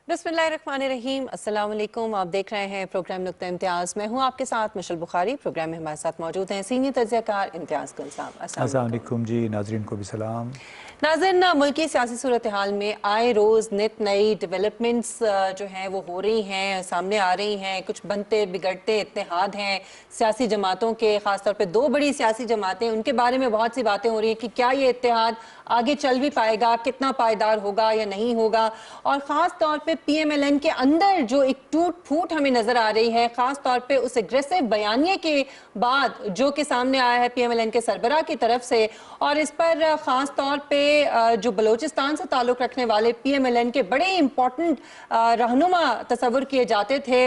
बिस्मिल्लाहिर्रहमानिर्रहीम। अस्सलाम वालेकुम। आप देख रहे हैं प्रोग्राम नुक्ता इम्तियाज़। मैं हूं आपके साथ मशल बुखारी। प्रोग्राम में हमारे साथ मौजूद हैं सीनियर तज्ज़ियाकार इम्तियाज़ गुल साहब। अस्सलाम वालेकुम जी, नाज़रीन को भी सलाम। नाज़रीन, मुल्की सियासी सूरत हाल में आए रोज़ नित नई डेवलपमेंट्स जो हैं वो हो रही हैं, सामने आ रही हैं। कुछ बनते बिगड़ते इत्तेहाद हैं सियासी जमातों के, ख़ासतौर पे दो बड़ी सियासी जमातें, उनके बारे में बहुत सी बातें हो रही हैं कि क्या ये इत्तेहाद आगे चल भी पाएगा, कितना पायदार होगा या नहीं होगा। और ख़ास तौर पे PMLN के अंदर जो एक टूट फूट हमें नज़र आ रही है, ख़ास तौर पे उस एग्रेसिव बयानिए के बाद जो कि सामने आया है PMLN के सरबराह की तरफ से। और इस पर ख़ास तौर पे जो बलोचिस्तान से ताल्लुक़ रखने वाले PMLN के बड़े इंपॉर्टेंट रहनुमा तस्वुर किए जाते थे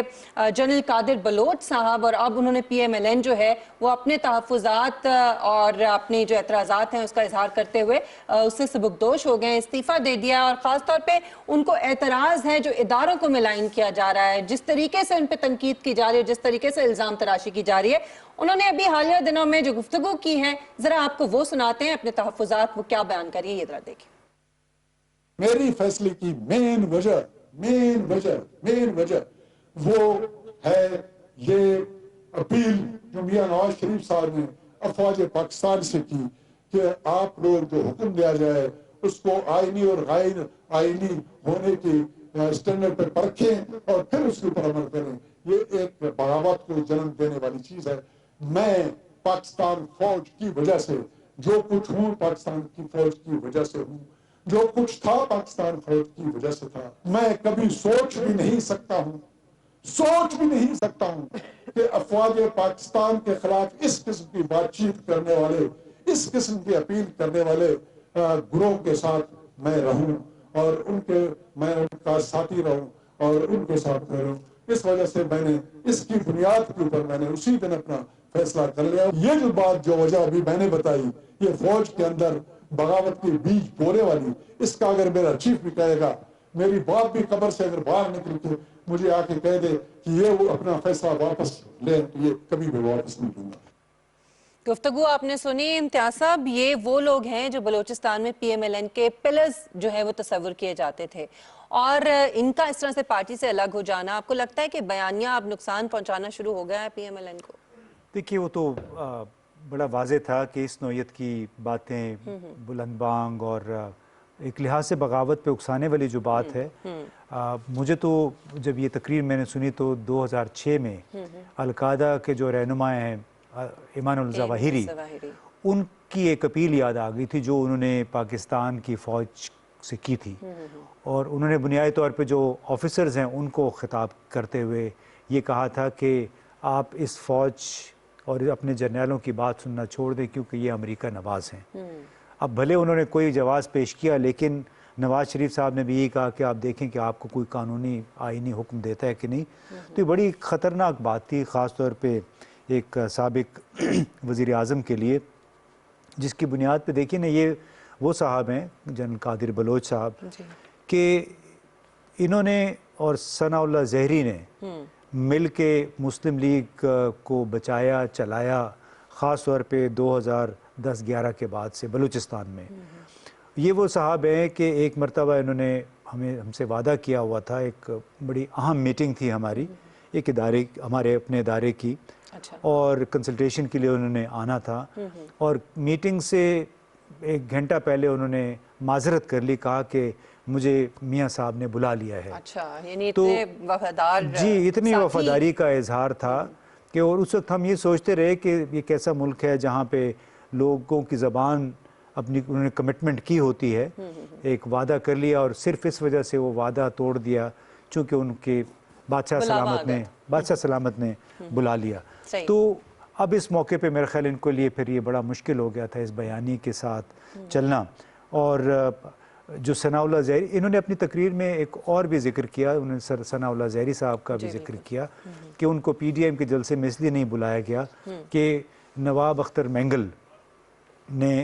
जनरल कादिर बलोच साहब, और अब उन्होंने PMLN जो है वो अपने तहफ़्फ़ुज़ात और अपने जो एतराज़ात हैं उसका इजहार करते हुए उससे सबकदोश हो गए, इस्तीफ़ा दे दिया। और ख़ास तौर पे उनको एतराज़ है जो इदारों को मिलाइन किया जा रहा है, जिस तरीके से उन पर तनकीद की जा रही है, जिस तरीके से इल्ज़ाम तराशी की जा रही है। उन्होंने अभी हालिया दिनों में जो गुफ्तगू की है, जरा आपको वो सुनाते हैं, अपने तहफ़्फ़ुज़ात वो क्या बयान करिए, ये जरा देखिए। मेरी फैसले की मेन वजह वो है ये अपील जो मियां नवाज शरीफ साहब ने अफवाज पाकिस्तान से की कि आप लोग जो हुक्म दिया जाए उसको आईनी और गैर आईनी होने की स्टैंडर्ड पर परखें और फिर उसके ऊपर अमल करें। ये एक बगावत को जन्म देने वाली चीज है। मैं पाकिस्तान फौज की वजह से जो कुछ हूँ, पाकिस्तान की फौज की वजह से हूँ, जो कुछ था पाकिस्तान फौज की वजह से था। मैं कभी सोच भी नहीं सकता हूँ कि अफवाज पाकिस्तान के खिलाफ इस किस्म की बातचीत करने वाले, इस किस्म की अपील करने वाले ग्रोह के साथ मैं रहूं और मैं उनका साथी रहूं और उनके साथ रहूं। इस वजह से मैंने इसकी बुनियाद के ऊपर मैंने उसी दिन अपना फैसला कर लिया। ये जो बात जो वजह अभी मैंने बताई, ये फौज के अंदर बगावत के बीज बोने वाली, इसका अगर मेरा चीफ भी कहेगा, मेरी बाप भी कब्र से अगर बाहर निकल के मुझे आके कह दे कि ये वो अपना फैसला वापस ले, तो ये कभी भी वापस नहीं लूंगा। गुफ्तगू आपने सुनी इम्तियाज़ साहब। ये वो लोग हैं जो बलोचिस्तान में PMLN के पिलर्स जो है वो तस्वुर किए जाते थे, और इनका इस तरह से पार्टी से अलग हो जाना, आपको लगता है कि बयानिया अब नुकसान पहुंचाना शुरू हो गया है PMLN को? देखिए, वो तो बड़ा वाज़े था कि इस नौयत की बातें बुलंद बांग और एक लिहाज से बगावत पे उकसाने वाली जो बात है, मुझे तो जब ये तकरीर मैंने सुनी तो 2006 में अलकायदा के जो रहनुमा हैं ईमान ज़वाहिरी, उनकी एक अपील याद आ गई थी जो उन्होंने पाकिस्तान की फ़ौज से की थी। और उन्होंने बुनियादी तौर पे जो ऑफिसर्स हैं उनको ख़िताब करते हुए ये कहा था कि आप इस फ़ौज और अपने जर्नलों की बात सुनना छोड़ दें क्योंकि ये अमेरिका नवाज़ हैं। अब भले उन्होंने कोई जवाब पेश किया, लेकिन नवाज़ शरीफ साहब ने भी यही कहा कि आप देखें कि आपको कोई कानूनी आईनी हुक्म देता है कि नहीं। तो ये बड़ी ख़तरनाक बात थी, ख़ास तौर पे एक साबिक वज़ीर आज़म के लिए, जिसकी बुनियाद पे देखिए ना, ये वो साहब हैं जनरल कादिर बलोच साहब, कि इन्होंने और सनाउल्लाह ज़हरी ने मिल के मुस्लिम लीग को बचाया, चलाया, ख़ास तौर पे 2010-11 के बाद से बलूचिस्तान में। ये वो साहब हैं कि एक मरतबा इन्होंने हमसे वादा किया हुआ था, एक बड़ी अहम मीटिंग थी हमारी, एक इदारे, हमारे अपने इदारे की, और कंसल्टेशन के लिए उन्होंने आना था। और मीटिंग से एक घंटा पहले उन्होंने माजरत कर ली, कहा कि मुझे मियाँ साहब ने बुला लिया है। यानी इतने वफादार, जी, इतनी वफादारी का इजहार था कि, और उस वक्त हम ये सोचते रहे कि ये कैसा मुल्क है जहाँ पे लोगों की ज़बान अपनी उन्होंने कमिटमेंट की होती है, एक वादा कर लिया और सिर्फ इस वजह से वो वादा तोड़ दिया चूँकि उनके बादशाह सलामत ने बुला लिया। तो अब इस मौके पे मेरे ख्याल इनको लिए फिर ये बड़ा मुश्किल हो गया था इस बयानी के साथ चलना। और जो सनाउल्लाह ज़हरी, इन्होंने अपनी तकरीर में एक और भी जिक्र किया, उन्होंने सनाउल्लाह ज़हरी साहब का भी जिक्र किया कि उनको PDM के जलसे में इसलिए नहीं बुलाया गया कि नवाब अख्तर मैंगल ने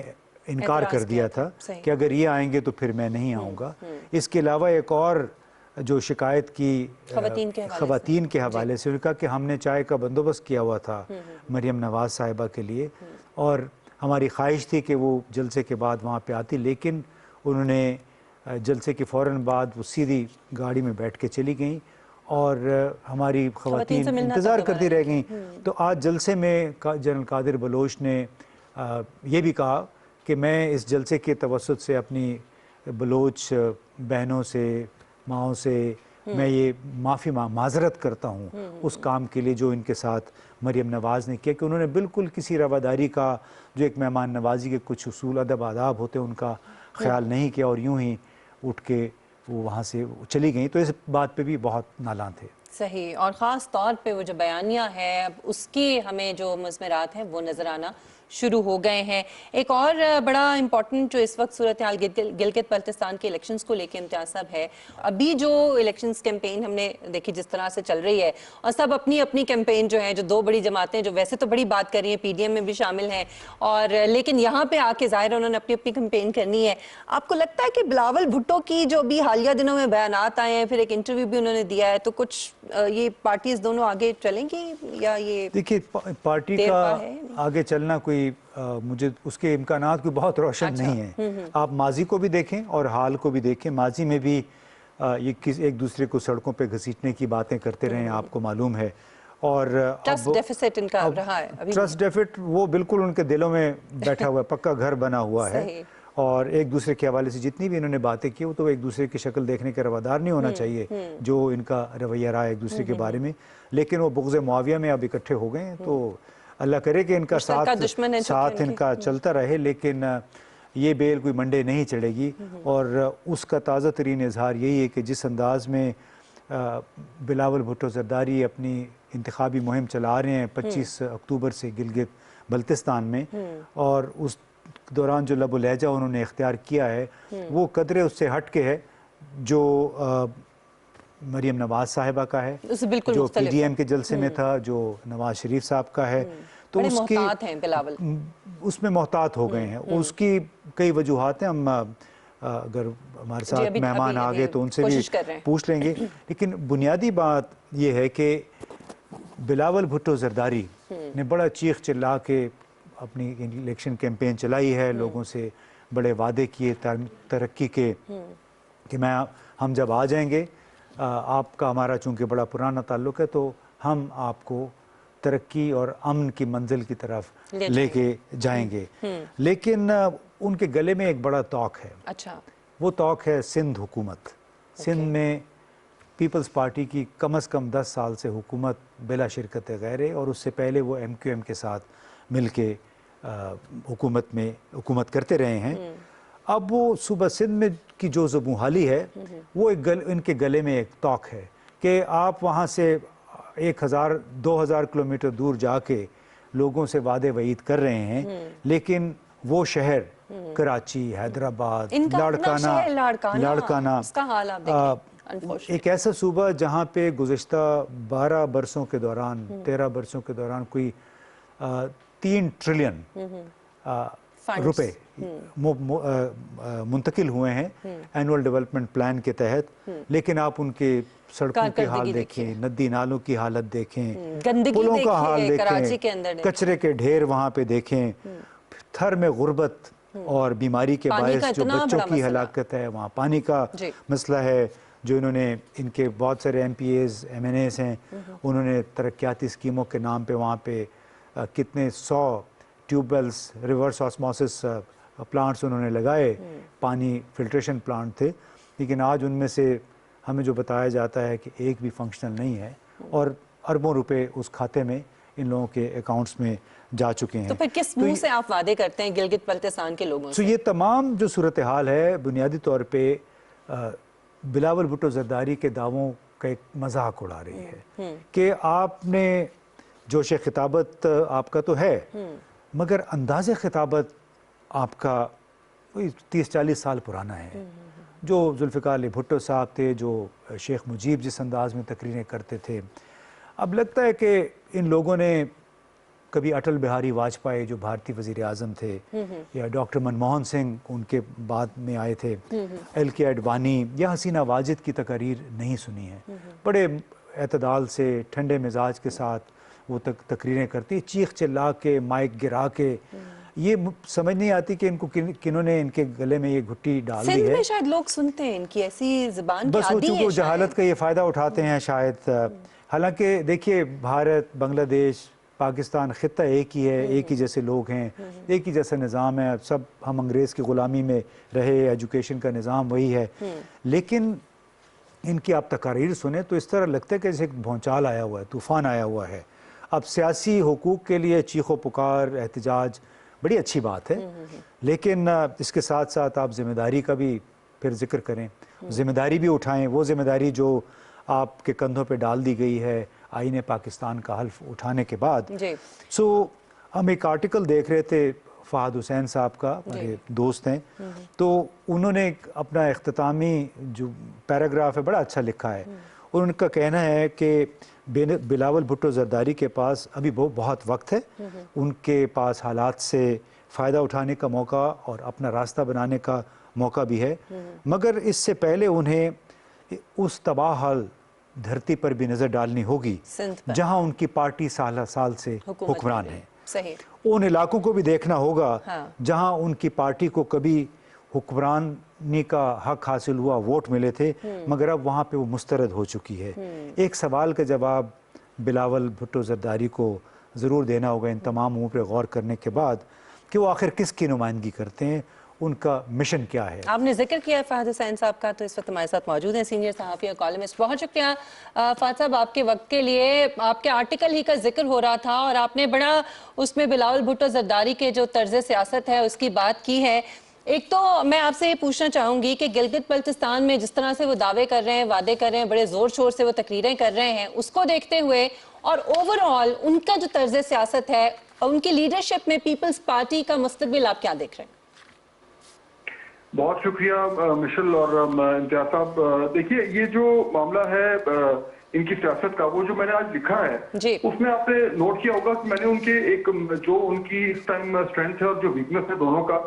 इनकार कर दिया था कि अगर ये आएंगे तो फिर मैं नहीं आऊँगा। इसके अलावा एक और जो शिकायत की ख़वातीन के हवाले से, उन्होंने कहा कि हमने चाय का बंदोबस्त किया हुआ था मरियम नवाज़ साहिबा के लिए और हमारी ख्वाहिश थी कि वो जलसे के बाद वहाँ पे आती, लेकिन उन्होंने जलसे के फ़ौरन बाद वो सीधी गाड़ी में बैठ के चली गईं और हमारी ख़वातीन से मिलना इंतज़ार तक करती रह गईं। तो आज जलसे में जनरल कादिर बलोच ने ये भी कहा कि मैं इस जलसे के तवस्सुत से अपनी बलोच बहनों से, माँओं से मैं ये माज़रत करता हूँ उस काम के लिए जो इनके साथ मरियम नवाज़ ने किया, कि उन्होंने बिल्कुल किसी रवादारी का, जो एक मेहमान नवाजी के कुछ उसूल अदब आदाब होते हैं, उनका ख्याल नहीं किया और यूं ही उठ के वो वहाँ से चली गई। तो इस बात पे भी बहुत नालां थे। सही, और ख़ास तौर पे वो जो बयानिया है अब उसकी हमें जो मज़मरात हैं वो नज़र आना शुरू हो गए हैं। एक और बड़ा इम्पॉर्टेंट जो इस वक्त सूरत हाल गिलगित बल्तिस्तान के इलेक्शंस को लेकर इम्तियाज़ साहब है, अभी जो इलेक्शंस कैंपेन हमने देखी जिस तरह से चल रही है, और सब अपनी अपनी कैंपेन जो है, जो दो बड़ी जमातें जो वैसे तो बड़ी बात कर रही हैं, PDM में भी शामिल हैं, और लेकिन यहाँ पे आके ज़ाहिर उन्होंने अपनी अपनी कैंपेन करनी है। आपको लगता है कि बिलावल भुट्टो की जो अभी हालिया दिनों में बयानात आए हैं, फिर एक इंटरव्यू भी उन्होंने दिया है, तो कुछ ये पार्टीज दोनों आगे चलेंगी या ये देखिए पार्टी का आगे चलना कोई मुझे उसके इम्कानात कोई बहुत रोशन नहीं है। आप माजी को भी देखें और हाल को भी देखें। माजी में भी ये एक दूसरे को सड़कों पे घसीटने की बातें करते रहे हैं, आपको मालूम है। और ट्रस्ट डेफिसिट इनका रहा है अभी। ट्रस्ट डेफिसिट वो बिल्कुल उनके दिलों में बैठा हुआ है, पक्का घर बना हुआ है। और एक दूसरे के हवाले से जितनी भी इन्होंने बातें की वो तो एक दूसरे की शक्ल देखने के रवादार नहीं होना चाहिए जो इनका रवैया रहा है एक दूसरे के बारे में। लेकिन वो बुग़्ज़ मुआविया में अब इकट्ठे हो गए हैं, तो अल्लाह करे कि इनका साथ इनका चलता रहे, लेकिन ये बेल कोई मंडे नहीं चढ़ेगी। और उसका ताज़ा तरीन इजहार यही है कि जिस अंदाज में बिलावल भुट्टो ज़रदारी अपनी इंतखाबी मुहिम चला रहे हैं 25 अक्टूबर से गिलगित बल्तिस्तान में, और उस दौरान जो लबो लहजा उन्होंने इख्तियार किया है वो कदरे उससे हट के है जो मरियम नवाज साहिबा का है, जो PDM के जलसे में था, जो नवाज शरीफ साहब का है। तो उसकी उसमें मोहतात हो गए हैं। उसकी कई वजूहात हैं, हम अगर हमारे साथ मेहमान आ गए तो उनसे भी पूछ लेंगे। लेकिन बुनियादी बात यह है कि बिलावल भुट्टो ज़रदारी ने बड़ा चीख चिल्ला के अपनी इलेक्शन कैंपेन चलाई है, लोगों से बड़े वादे किए तरक्की के कि हम जब आ जाएंगे, आपका हमारा चूँकि बड़ा पुराना ताल्लुक़ है, तो हम आपको तरक्की और अमन की मंजिल की तरफ लेके जाएंगे। लेकिन उनके गले में एक बड़ा तौक है। अच्छा, वो तौक है सिंध हुकूमत। सिंध में पीपल्स पार्टी की कम से कम 10 साल से हुकूमत बिला शिरकत गैरे, और उससे पहले वो MQM के साथ मिल के हुकूमत करते रहे हैं। अब वो सूबा सिंध में की जो ज़बूहाली है वो इनके गले में एक तौक है कि आप वहाँ से 1000-2000 किलोमीटर दूर जाके लोगों से वादे वईद कर रहे हैं, लेकिन वो शहर कराची, हैदराबाद, लाड़काना एक ऐसा सूबा जहाँ पे गुज़िश्ता 12 बरसों के दौरान 13 बरसों के दौरान कोई 3 ट्रिलियन रुपए मुंतकिल हुए हैं एनुअल डेवलपमेंट प्लान के तहत। लेकिन आप उनके सड़कों की हाल देखें, नदी नालों की हालत देखें, पुलों का हाल देखें, कचरे के ढेर वहाँ पे देखें, थर में गुर्बत और बीमारी के बायस जो बच्चों की हलाकत है, वहाँ पानी का मसला है। जो इन्होंने इनके बहुत सारे MPAs MNAs हैं, उन्होंने तरक्याती स्कीमों के नाम पे वहाँ पे कितने 100 ट्यूबवेल्स, रिवर्स ऑस्मोसिस प्लांट्स उन्होंने लगाए, पानी फिल्ट्रेशन प्लांट थे, लेकिन आज उनमें से हमें जो बताया जाता है कि एक भी फंक्शनल नहीं है, और अरबों रुपए उस खाते में इन लोगों के अकाउंट्स में जा चुके हैं। तो फिर किस मुंह से आप वादे करते हैं गिलगित बल्तिस्तान के लोगों से? तो ये तमाम जो सूरत हाल है बुनियादी तौर पे बिलावल भुट्टो ज़रदारी के दावों का एक मजाक उड़ा रही है कि आपने जोश खिताबत आपका तो है, मगर अंदाज़ खिताबत आपका 30-40 साल पुराना है। जो जुल्फ़िकार अली भुट्टो साहब थे, जो शेख मुजीब जिस अंदाज में तकरीरें करते थे, अब लगता है कि इन लोगों ने कभी अटल बिहारी वाजपेयी जो भारतीय वज़ीर आज़म थे, या डॉक्टर मनमोहन सिंह उनके बाद में आए थे, LK अडवाणी या हसीना वाजिद की तकरीर नहीं सुनी है। बड़े एतदाल से ठंडे मिजाज के साथ वो तकरीरें करती, चीख चिल्ला के, माइक गिरा के, یہ سمجھ نہیں آتی کہ ان کو کنہوں نے ان کے گلے میں یہ گھٹی ڈال دی سندھ ہے. میں شاید لوگ سنتے ہیں ان کی ایسی زبان کے بس وہ عادی چونکہ ہیں جہالت کا یہ فائدہ اٹھاتے ہیں شاید. حالانکہ دیکھیے بھارت، بنگلہ دیش، پاکستان خطہ ایک ہی ہے، ایک ہی جیسے لوگ ہیں، ایک ہی جیسا نظام ہے. سب ہم انگریز کی غلامی میں رہے، ایجوکیشن کا نظام وہی ہے. لیکن ان کی آپ تقاریر سنیں تو اس طرح لگتا ہے کہ جیسے ایک بھونچال آیا ہوا ہے، طوفان آیا ہوا ہے. اب سیاسی حقوق کے لیے چیخ و پکار، احتجاج بڑی اچھی بات ہے، لیکن اس کے ساتھ ساتھ آپ ذمہ داری کا بھی پھر ذکر کریں، ذمہ داری بھی اٹھائیں. وہ ذمہ داری جو آپ کے کندھوں پہ ڈال دی گئی ہے آئین پاکستان کا حلف اٹھانے کے بعد. جی سو ہم ایک آرٹیکل دیکھ رہے تھے فہد حسین صاحب کا، ہمارے دوست ہیں، تو انہوں نے اپنا اختتامی جو پیراگراف ہے بڑا اچھا لکھا ہے. اور ان کا کہنا ہے کہ بلاول بھٹو زرداری کے پاس ابھی بہت وقت ہے، ان کے پاس حالات سے فائدہ اٹھانے کا موقع اور اپنا راستہ بنانے کا موقع بھی ہے، مگر اس سے پہلے انہیں اس تباہ حال دھرتی پر بھی نظر ڈالنی ہوگی سندھ پر جہاں ان کی پارٹی سالہ سال سے حکمران ہے. صحیح. ان علاقوں کو بھی دیکھنا ہوگا ہاں. جہاں ان کی پارٹی کو کبھی حکمرانی کا حق حاصل ہوا، ووٹ ملے تھے، مگر اب وہاں پہ وہ مسترد ہو چکی ہے. ایک سوال کا جواب بلاول بھٹو زرداری کو ضرور دینا ہوگا ان تمام امور پہ غور کرنے کے بعد کہ وہ آخر کس کی نمائندگی کرتے ہیں، ان کا مشن کیا ہے. آپ نے ذکر کیا ہے فہد حسین صاحب کا، تو اس وقت ہمارے ساتھ موجود ہیں سینئر صحافی اور کالمسٹ. بہت شکریہ فہد صاحب آپ کے وقت کے لیے. آپ کے آرٹیکل ہی کا ذکر ہو رہا تھا اور آپ نے بڑا اس میں بلاول بھٹو زرداری کے جو طرز سیاست ہے اس کی بات کی ہے. ایک تو میں آپ سے یہ پوچھنا چاہوں گی کہ گلگت بلتستان میں جس طرح سے وہ دعوے کر رہے ہیں، وعدے کر رہے ہیں، بڑے زور شور سے وہ تقریریں کر رہے ہیں، اس کو دیکھتے ہوئے اور اوور آل ان کا جو طرز سیاست ہے اور ان کی لیڈرشپ میں پیپلز پارٹی کا مستقبل آپ کیا دیکھ رہے ہیں؟ بہت شکریہ مشل اور امتیاز صاحب. دیکھیے یہ جو معاملہ ہے ان کی سیاست کا، وہ جو میں نے آج لکھا ہے اس میں آپ نے نوٹ کیا ہوگا کہ میں نے ان کے ایک جو ان کی اس ٹائم اسٹرینتھ ہے اور جو ویکنس ہے دونوں کا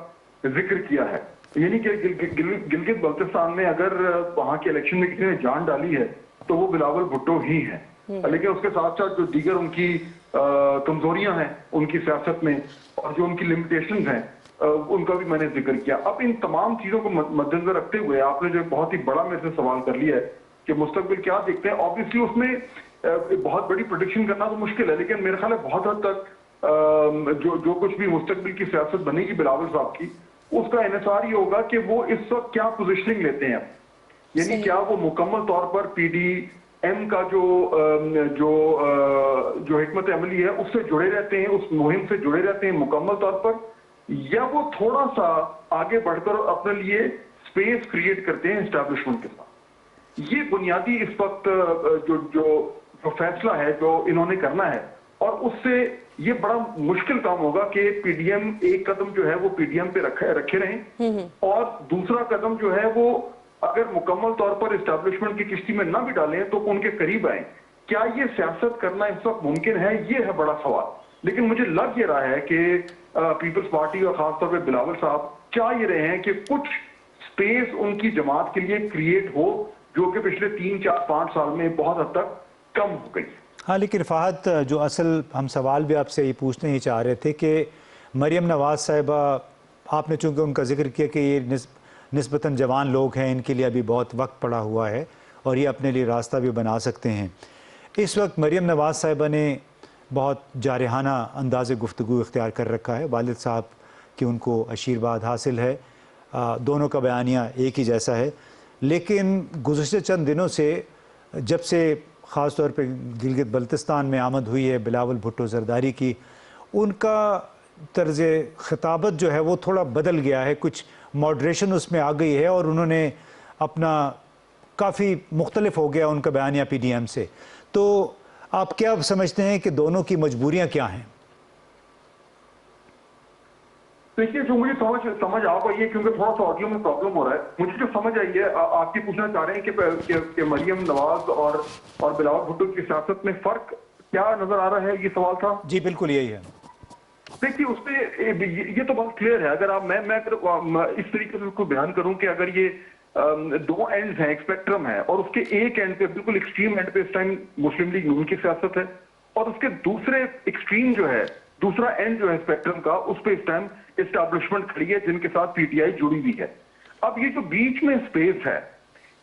ذکر کیا ہے. یعنی کہ گلگت بلتستان میں اگر وہاں کے الیکشن میں کسی نے جان ڈالی ہے تو وہ بلاول بھٹو ہی ہیں. لیکن اس کے ساتھ ساتھ جو دیگر ان کی کمزوریاں ہیں ان کی سیاست میں اور جو ان کی لمیٹیشنز ہیں ان کا بھی میں نے ذکر کیا. اب ان تمام چیزوں کو مد نظر رکھتے ہوئے آپ نے جو بہت ہی بڑا میرے سے سوال کر لیا ہے کہ مستقبل کیا دیکھتے ہیں. آبویسلی اس میں بہت بڑی پریڈکشن کرنا تو مشکل ہے، لیکن میرے خیال ہے بہت حد تک جو کچھ بھی مستقبل کی سیاست بنے گی بلاول صاحب کی، اس کا انحصار یہ ہوگا کہ وہ اس وقت کیا پوزیشننگ لیتے ہیں. یعنی کیا وہ مکمل طور پر پی ڈی ایم کا جو حکمت عملی ہے اس سے جڑے رہتے ہیں، اس مہم سے جڑے رہتے ہیں مکمل طور پر، یا وہ تھوڑا سا آگے بڑھ کر اپنے لیے سپیس کریٹ کرتے ہیں اسٹیبلشمنٹ کے ساتھ. یہ بنیادی اس وقت جو فیصلہ ہے جو انہوں نے کرنا ہے. اور اس سے یہ بڑا مشکل کام ہوگا کہ پی ڈی ایم ایک قدم جو ہے وہ پی ڈی ایم پہ رکھے رہیں اور دوسرا قدم جو ہے وہ اگر مکمل طور پر اسٹیبلشمنٹ کی کشتی میں نہ بھی ڈالیں تو ان کے قریب آئیں. کیا یہ سیاست کرنا اس وقت ممکن ہے؟ یہ ہے بڑا سوال. لیکن مجھے لگ یہ رہا ہے کہ پیپلز پارٹی اور خاص طور پہ بلاول صاحب چاہ یہ رہے ہیں کہ کچھ سپیس ان کی جماعت کے لیے کریٹ ہو جو کہ پچھلے 3 4 5 سال میں بہت حد تک کم ہو گئی. ہاں لیکن فہد جو اصل ہم سوال بھی آپ سے یہ پوچھنے ہی چاہ رہے تھے کہ مریم نواز صاحبہ، آپ نے چونکہ ان کا ذکر کیا کہ یہ نسبتاً جوان لوگ ہیں، ان کے لیے ابھی بہت وقت پڑا ہوا ہے اور یہ اپنے لیے راستہ بھی بنا سکتے ہیں. اس وقت مریم نواز صاحبہ نے بہت جارحانہ انداز گفتگو اختیار کر رکھا ہے. والد صاحب کی ان کو آشیرواد حاصل ہے، دونوں کا بیانیہ ایک ہی جیسا ہے. لیکن گزشتہ چند دنوں سے جب سے خاص طور پہ گلگت بلتستان میں آمد ہوئی ہے بلاول بھٹو زرداری کی، ان کا طرز خطابت جو ہے وہ تھوڑا بدل گیا ہے، کچھ ماڈریشن اس میں آ گئی ہے اور انہوں نے اپنا کافی مختلف ہو گیا ان کا بیانیہ پی ڈی ایم سے. تو آپ کیا سمجھتے ہیں کہ دونوں کی مجبوریاں کیا ہیں؟ دیکھیے جو مجھے سمجھ آ گئی ہے، کیونکہ تھوڑا سا آڈیو میں پرابلم ہو رہا ہے، مجھے جو سمجھ آئی ہے آپ یہ پوچھنا چاہ رہے ہیں کہ مریم نواز اور بلاول بھٹو کی سیاست میں فرق کیا نظر آ رہا ہے، یہ سوال تھا. جی بالکل یہی ہے. دیکھیے اس پہ یہ تو بہت کلیئر ہے. اگر آپ میں اس طریقے سے اس کو بیان کروں کہ اگر یہ 2 اینڈز ہیں، ایک اسپیکٹرم ہے اور اس کے ایک اینڈ پہ بالکل ایکسٹریم اینڈ پہ اس ٹائم مسلم لیگ نون کی سیاست ہے اور اس کے دوسرے ایکسٹریم جو ہے، دوسرا اینڈ جو ہے اسپیکٹرم کا، اس پہ اس ٹائم एस्टैब्लिशमेंट खड़ी है जिनके साथ पीटीआई जुड़ी हुई है। अब ये जो बीच में स्पेस है,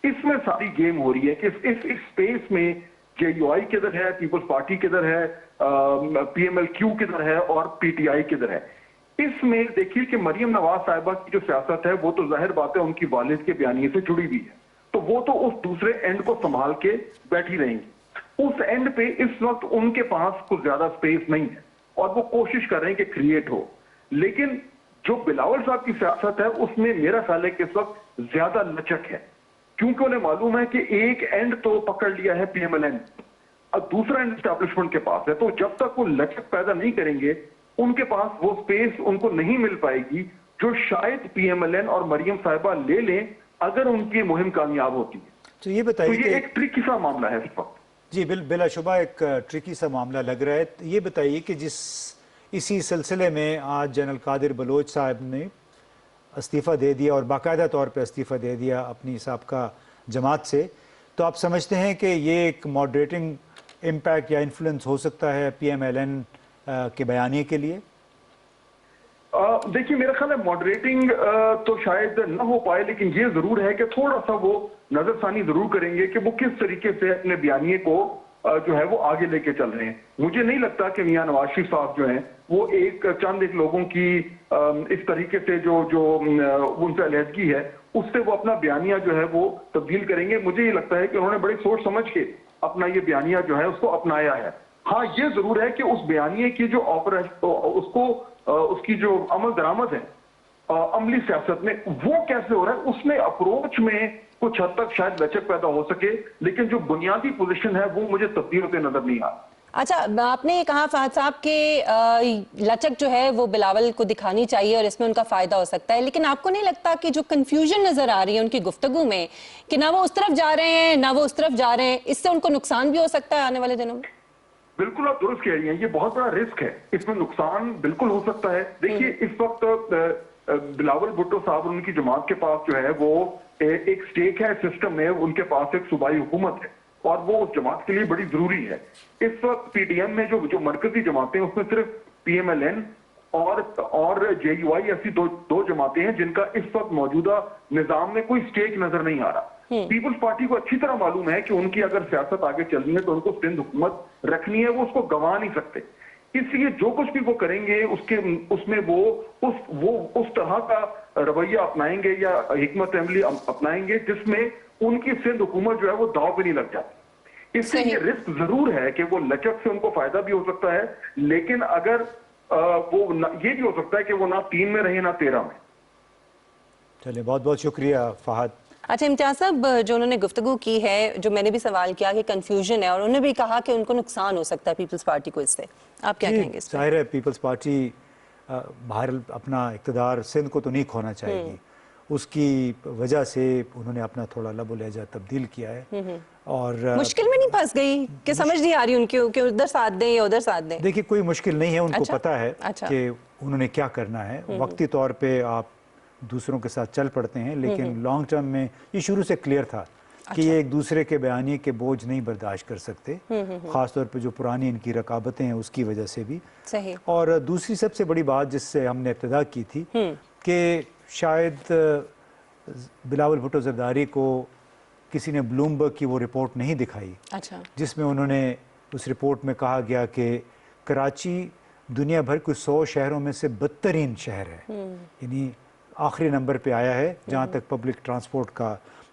इसमें सारी गेम हो रही है कि इस स्पेस में जेयूआई किधर है, पीपल्स पार्टी किधर है, पीएमएलक्यू किधर है और पीटीआई किधर है। इसमें देखिए कि मरियम नवाज साहिबा की जो सियासत है वो तो जाहिर बात है उनकी वालिद के बयानिए से जुड़ी हुई है, तो वो तो उस दूसरे एंड को संभाल के बैठी रहेंगी। उस एंड पे इस वक्त उनके पास कुछ ज्यादा स्पेस नहीं है और वो कोशिश कर रहे हैं कि क्रिएट हो। लेकिन जो बिलावल साहब की सियासत है उसमें मेरा ख्याल है कि इस वक्त ज्यादा लचक है, क्योंकि उन्हें मालूम है कि एक एंड तो पकड़ लिया है पीएमएलएन, अब दूसरा एंड एस्टैब्लिशमेंट के पास है, तो जब तक वो लचक पैदा नहीं करेंगे उनके पास वो स्पेस उनको नहीं मिल पाएगी जो शायद पीएमएलएन और मरियम साहिबा ले लें अगर उनकी मुहिम कामयाब होती है। तो ये बताइए तो ये एक ट्रिकी सा मामला है इस वक्त। जी बिलाशुबा एक ट्रिकी सा मामला लग रहा है। ये बताइए कि इसी सिलसिले में आज जनरल कादिर बलोच साहब ने इस्तीफ़ा दे दिया और बाकायदा तौर पे इस्तीफ़ा दे दिया अपनी साबका जमात से, तो आप समझते हैं कि ये एक मॉडरेटिंग इम्पैक्ट या इन्फ्लुएंस हो सकता है पीएमएलएन के बयानिए के लिए? देखिए मेरा ख्याल है मॉडरेटिंग तो शायद न हो पाए, लेकिन ये जरूर है कि थोड़ा सा वो नजरसानी जरूर करेंगे कि वो किस तरीके से अपने बयानिए को जो है वो आगे लेके चल रहे हैं। मुझे नहीं लगता कि मियां नवाज शरीफ साहब जो हैं वो एक लोगों की इस तरीके से जो उनसे अलहदगी है उससे वो अपना बयानिया जो है वो तब्दील करेंगे। मुझे ये लगता है कि उन्होंने बड़ी सोच समझ के अपना ये बयानिया जो है उसको अपनाया है। हाँ ये जरूर है कि उस बयानिए की जो उसकी जो अमल दरामद है अमली सियासत में वो कैसे हो रहा है, उसमें अप्रोच में कुछ हद तक शायद लचक पैदा हो सके, लेकिन जो बुनियादी पोजीशन है वो मुझे तब्दील होते नजर नहीं आ रहा। अच्छा, आपने ये कहा फहद साहब कि लचक जो है वो बिलावल को दिखानी चाहिए और इसमें उनका फायदा हो सकता है, लेकिन आपको नहीं लगता कि जो कंफ्यूजन नजर आ रही है उनकी गुफ्तगू में कि ना वो उस तरफ जा रहे हैं ना वो उस तरफ जा रहे हैं, इससे उनको नुकसान भी हो सकता है आने वाले दिनों में? बिल्कुल आप दुरुस्त कह रही हैं, ये बहुत बड़ा रिस्क है, इसमें नुकसान बिल्कुल हो सकता है। देखिए इस वक्त बिलावल भुट्टो साहब और उनकी जमात के पास जो है वो एक स्टेक है सिस्टम में, उनके पास एक सूबाई हुकूमत है और वो उस जमात के लिए बड़ी जरूरी है। इस वक्त पीटीएम में जो मरकजी जमातें उसमें सिर्फ पीएमएलएन और जेयूआई ऐसी दो जमातें हैं जिनका इस वक्त मौजूदा निजाम में कोई स्टेक नजर नहीं आ रहा। पीपल्स पार्टी को अच्छी तरह मालूम है कि उनकी अगर सियासत आगे चलनी है तो उनको सिंध हुकूमत रखनी है, वो उसको गंवा नहीं सकते, इसलिए जो कुछ भी वो करेंगे उसमें वो उस तरह का रवैया अपनाएंगे या हिकमत अमली अपनाएंगे जिसमें उनकी सिंध हुकूमत जो है वो दाव पे नहीं लग जाती। इससे ये रिस्क जरूर है कि वो लचक से उनको फायदा भी हो सकता है, लेकिन अगर ये भी हो सकता है कि वो ना 3 में रहे ना 13 में। चलिए बहुत बहुत शुक्रिया फहद। अच्छा इम्तियाज साहब, जो उन्होंने गुफ्तगू की है, जो मैंने भी सवाल किया कि कंफ्यूजन है और उन्होंने भी कहा कि उनको नुकसान हो सकता है पीपल्स पार्टी को इससे, आप क्या कहेंगे? जाहिर है पीपल्स पार्टी बाहर अपना इक़्तिदार सिंध को तो नहीं खोना चाहेगी, उसकी वजह से उन्होंने अपना थोड़ा लबो लहजा तब्दील किया है और मुश्किल में नहीं फंस गई कि समझ नहीं आ रही उनकी कि उधर साथ दें या उधर साथ दें? देखिए कोई मुश्किल नहीं है, उनको पता है कि उन्होंने क्या करना है। वक्ती तौर पे आप दूसरों के साथ चल पड़ते हैं, लेकिन लॉन्ग टर्म में ये शुरू से क्लियर था कि ये एक दूसरे के बयानी के बोझ नहीं बर्दाश्त कर सकते, खासतौर पे जो पुरानी इनकी रकाबतें हैं उसकी वजह से भी। सही। और दूसरी सबसे बड़ी बात जिससे हमने इब्तिदा की थी कि शायद बिलावल भुट्टो जरदारी को किसी ने ब्लूमबर्ग की वो रिपोर्ट नहीं दिखाई, जिसमें उन्होंने उस रिपोर्ट में कहा गया कि कराची दुनिया भर के 100 शहरों में से बदतरीन शहर है, यानी आखिरी नंबर पे आया है जहाँ तक पब्लिक ट्रांसपोर्ट का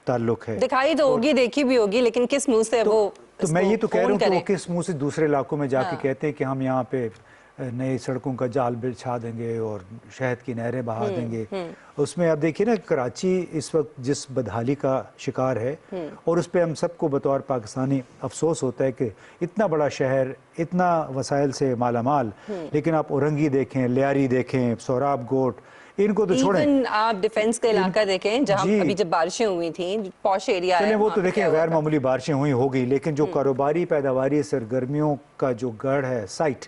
ताल्लुक है। दिखाई तो होगी, देखी भी होगी, लेकिन किस मुंह से तो मैं ये तो कह रहा हूँ कि वो किस मुंह से दूसरे इलाकों में जाके कहते हैं कि हम यहाँ पे नई सड़कों का जाल बिछा देंगे और शहद की नहरें बहा देंगे। उसमें आप देखिए ना, कराची इस वक्त जिस बदहाली का शिकार है और उस पर हम सबको बतौर पाकिस्तानी अफसोस होता है कि इतना बड़ा शहर, इतना वसाइल से मालामाल, लेकिन आप औरंगी देखें, लियारी देखें, सोराब गोट, इनको तो छोड़ें, आप डिफेंस का इलाका देखें जहां अभी जब बारिशें हुई थी, पॉश एरिया है, वो तो देखें गैर मामूली बारिशें हुई होगी, लेकिन जो कारोबारी पैदावारी सरगर्मियों का जो गढ़ है साइट,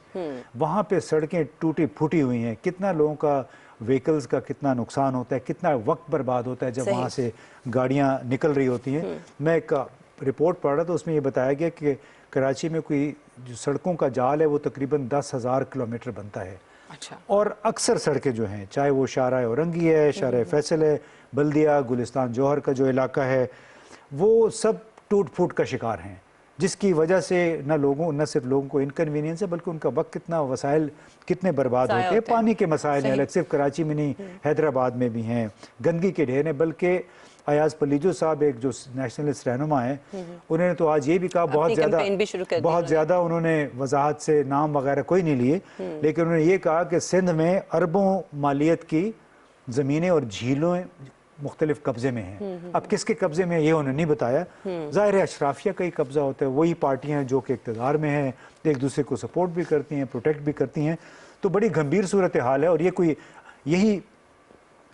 वहाँ पे सड़कें टूटी फूटी हुई हैं। कितना लोगों का व्हीकल्स का कितना नुकसान होता है, कितना वक्त बर्बाद होता है जब वहाँ से गाड़ियाँ निकल रही होती हैं। मैं एक रिपोर्ट पढ़ रहा था, उसमें ये बताया गया कि कराची में कोई जो सड़कों का जाल है वो तकरीबन 10,000 किलोमीटर बनता है, अच्छा। और अक्सर सड़कें जो हैं, चाहे वो शाहराह औरंगी है, शाहराह फैसल है, बल्दिया गुलिस्तान जौहर का जो इलाका है, वो सब टूट फूट का शिकार हैं, जिसकी वजह से न सिर्फ लोगों को इनकन्वीनियंस है बल्कि उनका वक्त कितना, वसाइल कितने बर्बाद होते हैं। पानी के मसाइल हैं अलग, सिर्फ कराची में नहीं, हैदराबाद में भी हैं, गंदगी के ढेर हैं। बल्कि अयाज पलीजो साहब एक जो नेशनलिस्ट रहनुमा है, उन्होंने तो आज ये भी कहा, बहुत ज़्यादा उन्होंने वजाहत से नाम वगैरह कोई नहीं लिए, लेकिन उन्होंने ये कहा कि सिंध में अरबों मालियत की ज़मीनें और झीलें मुख्तलिफ कब्जे में हैं। अब किसके कब्जे में ये उन्होंने नहीं बताया। ज़ाहिर है अशराफिया का ही कब्जा होता है, वही पार्टियां जो कि इक़्तिदार में हैं, एक दूसरे को सपोर्ट भी करती हैं, प्रोटेक्ट भी करती हैं। तो बड़ी गंभीर सूरत हाल है। और ये कोई यही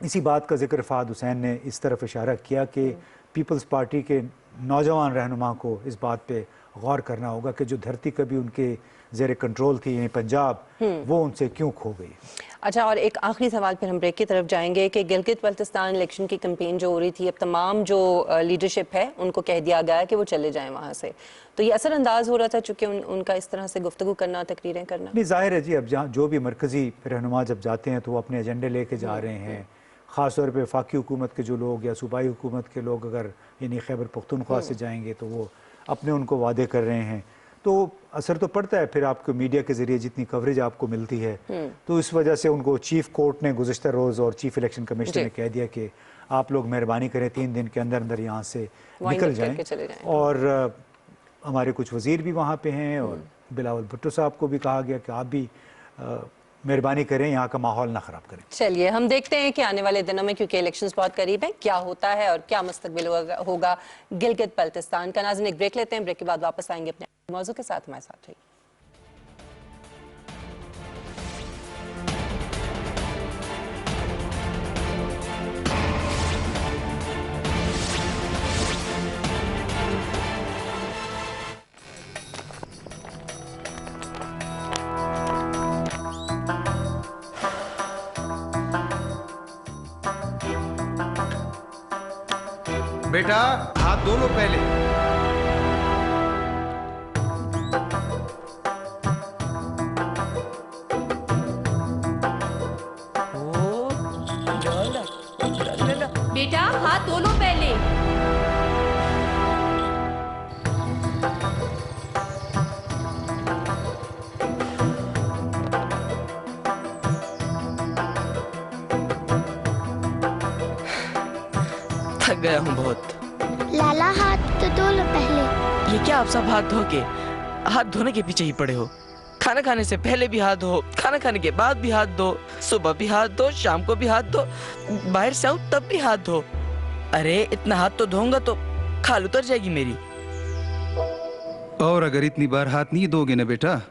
इसी बात का जिक्र फ़ाद हुसैन ने इस तरफ इशारा किया कि पीपल्स पार्टी के नौजवान रहनुमा को इस बात पे गौर करना होगा कि जो धरती कभी उनके ज़ेर कंट्रोल थी, यानी पंजाब, वो उनसे क्यों खो गई। अच्छा, और एक आखिरी सवाल फिर हम ब्रेक की तरफ जाएंगे कि गिलगित बल्तिस्तान इलेक्शन की कैंपेन जो हो रही थी, अब तमाम जो लीडरशिप है उनको कह दिया गया है कि वो चले जाएं वहाँ से, तो ये असरअंदाज हो रहा था चूँकि उनका इस तरह से गुफ्तगू करना, तकरीरें करना। नहीं, जाहिर है जी, अब जहाँ जो भी मरकज़ी रहनुमा जब जाते हैं तो वो अपने एजेंडे लेके जा रहे हैं। ख़ास तौर पे वफाकी हुकूमत के जो लोग या सूबाई हुकूमत के लोग अगर यानी खैबर पख्तूनख्वा से जाएंगे तो वो अपने उनको वादे कर रहे हैं, तो असर तो पड़ता है। फिर आपको मीडिया के ज़रिए जितनी कवरेज आपको मिलती है, तो इस वजह से उनको चीफ़ कोर्ट ने गुज़श्ता रोज़ और चीफ़ इलेक्शन कमिश्नर ने कह दिया कि आप लोग मेहरबानी करें 3 दिन के अंदर अंदर यहाँ से निकल जाएँ। और हमारे कुछ वज़ीर भी वहाँ पे हैं और बिलावल भुट्टो साहब को भी कहा गया कि आप भी मेहरबानी करें, यहाँ का माहौल ना ख़राब करें। चलिए हम देखते हैं कि आने वाले दिनों में, क्योंकि इलेक्शंस बहुत करीब हैं, क्या होता है और क्या मुस्तकबिल होगा गिलगित बल्तिस्तान का। नाज़रीन, एक ब्रेक लेते हैं, ब्रेक के बाद वापस आएंगे अपने मौजू के साथ। हमारे साथ रहिए। बेटा, हाथ धो लो पहले। बेटा, हाथ धो लो पहले। थक गया हूँ बहुत। लाला, हाथ तो धो लो पहले। ये क्या आप सब हाथ धो के हाथ धोने के पीछे ही पड़े हो? खाना खाने से पहले भी हाथ धो, खाना खाने के बाद भी हाथ धो, सुबह भी हाथ धो, शाम को भी हाथ धो, बाहर से आऊं तब भी हाथ धो। अरे इतना हाथ तो धोऊंगा तो खाल उतर जाएगी मेरी। और अगर इतनी बार हाथ नहीं धोगे ना बेटा,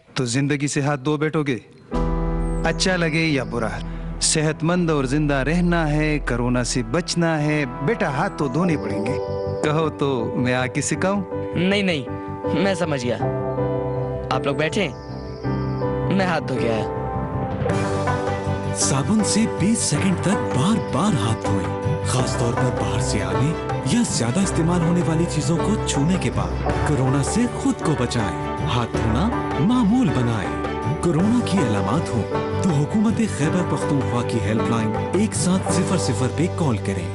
तो जिंदगी से हाथ धो बैठोगे। अच्छा लगे या बुरा, सेहतमंद और जिंदा रहना है, कोरोना से बचना है, बेटा हाथ तो धोने पड़ेंगे। कहो तो मैं आके सिखाऊं? नहीं नहीं, मैं समझ गया। आप लोग बैठे, मैं हाथ धो के आया। साबुन से 20 सेकंड तक बार बार हाथ धोएं, खास तौर पर बाहर से आने या ज्यादा इस्तेमाल होने वाली चीजों को छूने के बाद। कोरोना से खुद को बचाएं, हाथ धोना मामूल बनाएं। कोरोना की अलामत हो तो हुकूमत खैबर पख्तूनख्वा की हेल्पलाइन 1700 पे कॉल करें।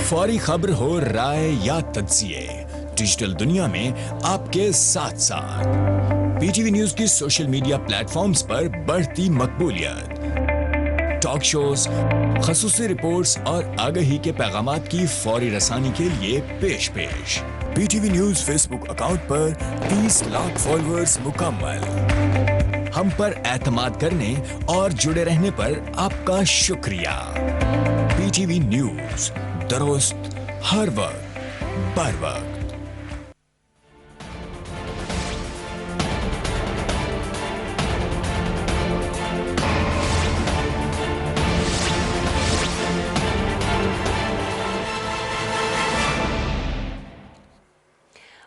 फौरी खबर हो, राय या तज्जिए, डिजिटल दुनिया में आपके साथ साथ। पीटीवी न्यूज की सोशल मीडिया प्लेटफॉर्म्स पर बढ़ती मकबूलियत, टॉक शोज, खसूसी रिपोर्ट्स और आगाही के पैगामात की फौरी रसानी के लिए पेश। पीटीवी न्यूज फेसबुक अकाउंट पर 30 लाख फॉलोअर्स मुकम्मल। हम पर एतमाद करने और जुड़े रहने पर आपका शुक्रिया। पीटीवी न्यूज, दुरुस्त हर वक्त बर वक्त।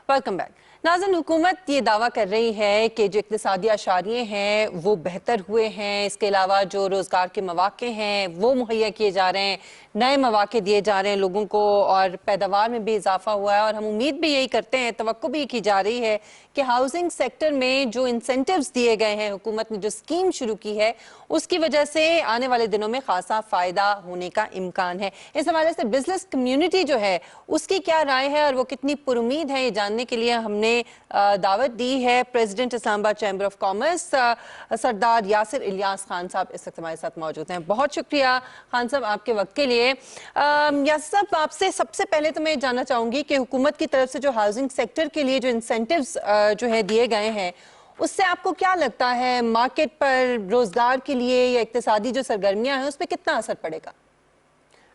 Welcome back. ناظرین، حکومت یہ دعویٰ کر رہی ہے کہ جو اقتصادی اشاریے ہیں وہ بہتر ہوئے ہیں، اس کے علاوہ جو روزگار کے مواقع ہیں وہ مہیا کیے جا رہے ہیں، نئے مواقع دیے جا رہے ہیں لوگوں کو، اور پیداوار میں بھی اضافہ ہوا ہے، اور ہم امید بھی یہی کرتے ہیں، توقع بھی کی جا رہی ہے کہ ہاؤسنگ سیکٹر میں جو انسینٹیوز دیے گئے ہیں، حکومت نے جو اسکیم شروع کی ہے اس کی وجہ سے آنے والے دنوں میں خاصا فائدہ ہونے کا امکان ہے۔ اس حوالے سے بزنس کمیونٹی جو ہے اس کی کیا رائے ہے اور وہ کتنی پر امید ہے، یہ جاننے کے لیے ہم نے دعوت دی ہے پریزیڈنٹ اسلام آباد چیمبر آف کامرس سردار یاسر الیاس خان صاحب اس وقت ہمارے ساتھ موجود ہیں۔ بہت شکریہ خان صاحب آپ کے وقت کے لیے۔ یاسر صاحب، آپ سے سب سے پہلے تو میں جاننا چاہوں گی کہ حکومت کی طرف سے جو ہاؤسنگ سیکٹر کے لیے جو انسینٹیوز جو ہے دیے گئے ہیں اس سے آپ کو کیا لگتا ہے مارکیٹ پر روزگار کے لیے یا اقتصادی جو سرگرمیاں ہیں اس پہ کتنا اثر پڑے گا؟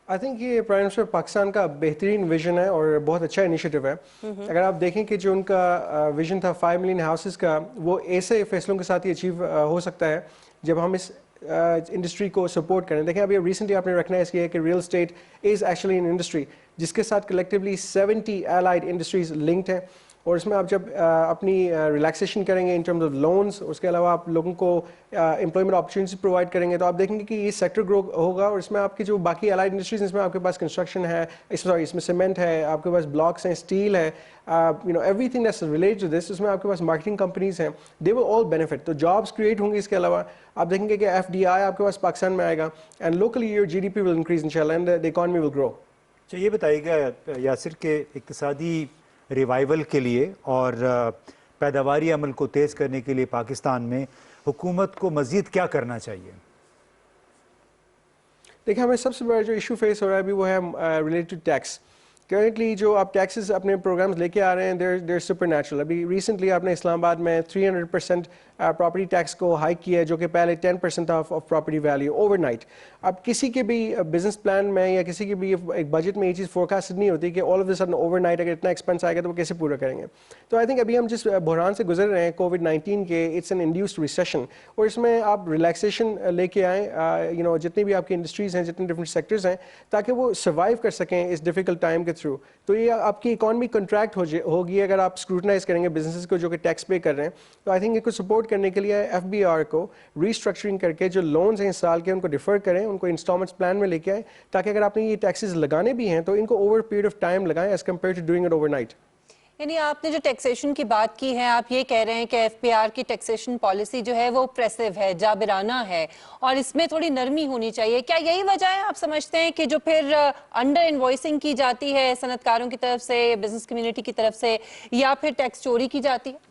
آئی تھنک یہ پرائم منسٹر پاکستان کا بہترین ویژن ہے اور بہت اچھا انیشیٹو ہے۔ اگر آپ دیکھیں کہ جو ان کا ویژن تھا 5 ملین ہاؤسز کا، وہ ایسے فیصلوں کے ساتھ ہی اچیو ہو سکتا ہے جب ہم اس انڈسٹری کو سپورٹ کریں۔ دیکھیں ابھی ریسنٹلی آپ نے ریکگنائز کیا ہے کہ real state is actually in industry جس کے ساتھ کلیکٹیولی 70 allied انڈسٹریز لنکڈ ہیں، اور اس میں آپ جب اپنی ریلیکسیشن کریں گے ان ٹرمز آف لونز، اس کے علاوہ آپ لوگوں کو امپلائمنٹ اپرچونیٹیز پرووائڈ کریں گے، تو آپ دیکھیں گے کہ یہ سیکٹر گرو ہوگا، اور اس میں آپ کی جو باقی الائڈ انڈسٹریز، اس میں آپ کے پاس کنسٹرکشن ہے، اس میں سیمنٹ ہے، آپ کے پاس بلاکس ہیں، اسٹیل ہے، everything that's related to this, اس میں آپ کے پاس مارکیٹنگ کمپنیز ہیں، دے ول آل بینیفٹ، تو جابس کریٹ ہوں گے۔ اس کے علاوہ آپ دیکھیں گے کہ FDI آپ کے پاس پاکستان میں آئے گا، and locally your GDP will increase انشاءاللہ، and the economy will grow. اچھا، یہ بتائیے گا یاسر کہ اقتصادی ریوائیول کے لیے اور پیداواری عمل کو تیز کرنے کے لیے پاکستان میں حکومت کو مزید کیا کرنا چاہیے؟ دیکھیں، ہمیں سب سے بڑا جو ایشو فیس ہو رہا ہے ابھی وہ ہے ریلیٹڈ ٹو ٹیکس۔ کرنٹلی جو آپ ٹیکسز اپنے پروگرامز لے کے آ رہے ہیں دیر سپر نیچرل۔ ابھی ریسنٹلی آپ نے اسلام آباد میں 300% پراپرٹی ٹیکس کو ہائک کیا ہے، جو کہ پہلے 10% of property value over night. اب کسی کے بھی بزنس پلان میں یا کسی کے بھی ایک بجٹ میں یہ چیز فورکاسٹ نہیں ہوتی کہ all of the sudden over night اگر اتنا ایکسپینس آئے گا تو وہ کیسے پورا کریں گے۔ تو آئی تھنک ابھی ہم جس بحران سے گزر رہے ہیں COVID-19 کے، اٹس این انڈیوسڈ ریسیشن، اور اس میں آپ ریلیکسیشن لے کے آئیں جتنی بھی آپ کی انڈسٹریز ہیں، جتنے ڈفرینٹ سیکٹرز ہیں، تاکہ وہ سروائیو کر سکیں اس ڈیفیکلٹ ٹائم کے تھرو۔ تو یہ آپ کی اکانومی کنٹریکٹ ہوگی اگر آپ اسکروٹنائز کریں گے بزنسز کو جو کہ ٹیکس پے کر رہے ہیں۔ تو آئی تھنک ان کو سپورٹ کرنے کے لیے FBR کو ریسٹرکچرنگ کر کے جو لونز ہیں اس سال کے ان کو ڈیفر کریں، ان کو انسٹالمنٹس پلان میں لے کے آئیں، تاکہ اگر آپ نے یہ ٹیکسز لگانے بھی ہیں تو ان کو اوور پیریڈ آف ٹائم لگائیں as compare to doing it overnight. یعنی آپ نے جو ٹیکسیشن کی بات کی ہے، آپ یہ کہہ رہے ہیں کہ FPR کی ٹیکسیشن پالیسی جو ہے وہ پریسیو ہے، جابرانہ ہے، اور اس میں تھوڑی نرمی ہونی چاہیے۔ کیا یہی وجہ ہے آپ سمجھتے ہیں کہ جو پھر انڈر انوائسنگ کی جاتی ہے صنعت کاروں کی طرف سے، بزنس کمیونٹی کی طرف سے، یا پھر ٹیکس چوری کی جاتی ہے؟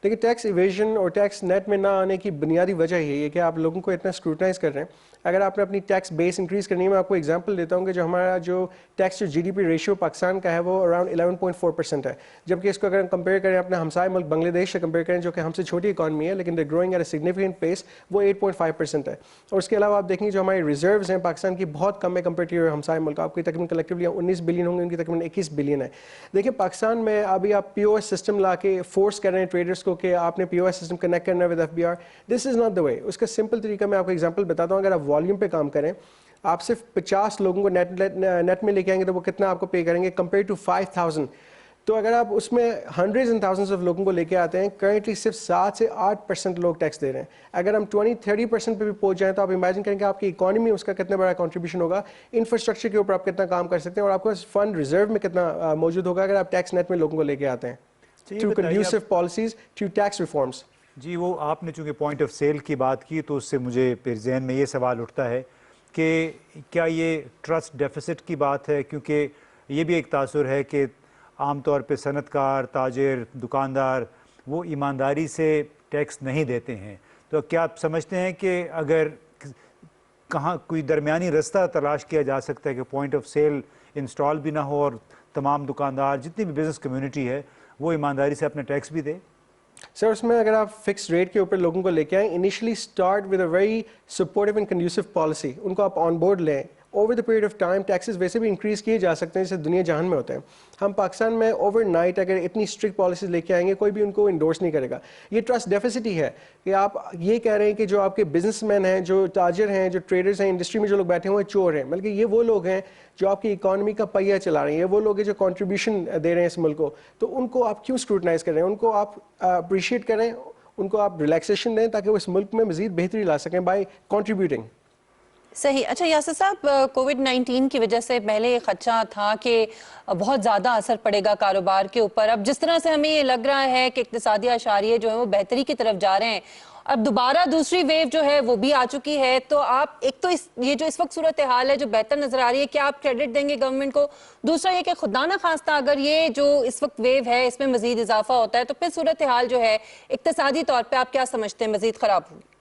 دیکھیے، ٹیکس ایویژن اور ٹیکس نیٹ میں نہ آنے کی بنیادی وجہ یہی ہے کہ آپ لوگوں کو اتنا اسکروٹنائز کر رہے ہیں۔ اگر آپ نے اپنی ٹیکس بیس انکریز کرنی ہے، میں آپ کو ایگزامپل دیتا ہوں کہ جو ہمارا جو tax to GDP ratio Pakistan کا ہے وہ اراؤنڈ 11.4% ہے، جبکہ اس کو اگر ہم کمپیئر کریں اپنے ہمسائے ملک بنگلہ دیش سے کمپیئر کریں جو کہ ہم سے چھوٹی اکانومی ہے لیکن دے گروئنگ ایٹ اے سگنیفیکنٹ پیس، وہ 8.5% ہے۔ اور اس کے علاوہ آپ دیکھیں جو ہماری ریزروز ہیں پاکستان کی بہت کم ہے کمپیئر ٹو ہمسائے ملک، آپ کی تقریباً کلیکٹیولی 19 بلین ہوں گے، ان کی تقریباً 21 بلین ہے۔ دیکھیں پاکستان میں ابھی آپ POS سسٹم لا کے فورس کر رہے ہیں ٹریڈرس کو کہ آپ نے POS سسٹم کنیکٹ کرنا ہے with FBR، this is not the way. اس کا سمپل طریقہ میں آپ کو ایگزامپل بتاتا ہوں۔ اگر آپ والیوم پہ کام کریں، آپ صرف 50 لوگوں کو نیٹ میں لے کے آئیں گے تو وہ کتنا آپ کو پے کریں گے کمپیئر ٹو 5000۔ تو اگر آپ اس میں ہنڈریڈز اینڈ تھاؤزنڈز آف لوگوں کو لے کے آتے ہیں، کرنٹلی صرف 7 سے 8% لوگ ٹیکس دے رہے ہیں۔ اگر ہم 20-30% پہ بھی پہنچ جائیں تو آپ امیجن کریں کہ آپ کی اکانومی اس کا کتنا بڑا کنٹریبیوشن ہوگا، انفراسٹرکچر کے اوپر آپ کتنا کام کر سکتے ہیں، اور آپ کو فنڈ ریزرو میں کتنا موجود ہوگا اگر آپ ٹیکس نیٹ میں لوگوں کو لے کے آتے ہیں through conducive policies, through tax reforms. جی، وہ آپ نے چونکہ پوائنٹ آف سیل کی بات کی تو اس سے مجھے پھر ذہن میں یہ سوال اٹھتا ہے کہ کیا یہ ٹرسٹ ڈیفیسٹ کی بات ہے؟ کیونکہ یہ بھی ایک تاثر ہے کہ عام طور پہ صنعت کار، تاجر، دکاندار وہ ایمانداری سے ٹیکس نہیں دیتے ہیں، تو کیا آپ سمجھتے ہیں کہ اگر کہاں کوئی درمیانی رستہ تلاش کیا جا سکتا ہے کہ پوائنٹ آف سیل انسٹال بھی نہ ہو اور تمام دکاندار جتنی بھی بزنس کمیونٹی ہے وہ ایمانداری سے اپنا ٹیکس بھی دے؟ سر، اس میں اگر آپ فکس ریٹ کے اوپر لوگوں کو لے کے آئیں، initially start with a very supportive and conducive policy, ان کو آپ آن بورڈ لیں، over the period of time taxes ویسے بھی انکریز کیے جا سکتے ہیں جیسے دنیا جہان میں ہوتے ہیں. ہم پاکستان میں اوور نائٹ اگر اتنی اسٹرکٹ پالیسیز لے کے آئیں گے کوئی بھی ان کو انڈورس نہیں کرے گا. یہ ٹرسٹ ڈیفیسٹ ہی ہے کہ آپ یہ کہہ رہے ہیں کہ جو آپ کے بزنس مین ہیں, جو تاجر ہیں, جو ٹریڈرز ہیں, انڈسٹری میں جو لوگ بیٹھے ہوئے ہیں چور ہیں, بلکہ یہ وہ لوگ ہیں جو آپ کی اکانومی کا پہیہ چلا رہے ہیں, یہ وہ لوگ ہیں جو کنٹریبیوشن دے رہے ہیں اس ملک کو. تو ان کو آپ کیوں اسکروٹنائز کر رہے ہیں؟ ان کو آپ اپریشیٹ کریں, ان کو آپ ریلیکسیشن دیں تاکہ وہ اس ملک میں مزید بہتری لا سکیں بائی کنٹریبیوٹنگ. صحیح. اچھا یاسر صاحب, کووڈ-19 کی وجہ سے پہلے یہ خدشہ تھا کہ بہت زیادہ اثر پڑے گا کاروبار کے اوپر. اب جس طرح سے ہمیں یہ لگ رہا ہے کہ اقتصادی اشاریے جو ہیں وہ بہتری کی طرف جا رہے ہیں, اب دوبارہ دوسری ویو جو ہے وہ بھی آ چکی ہے, تو آپ ایک تو یہ جو اس وقت صورتحال ہے جو بہتر نظر آ رہی ہے, کیا آپ کریڈٹ دیں گے گورنمنٹ کو؟ دوسرا یہ کہ خدا نہ خواستہ اگر یہ جو اس وقت ویو ہے اس میں مزید اضافہ ہوتا ہے تو پھر صورتحال جو ہے اقتصادی طور پہ آپ کیا سمجھتے ہیں مزید خراب ہوگی؟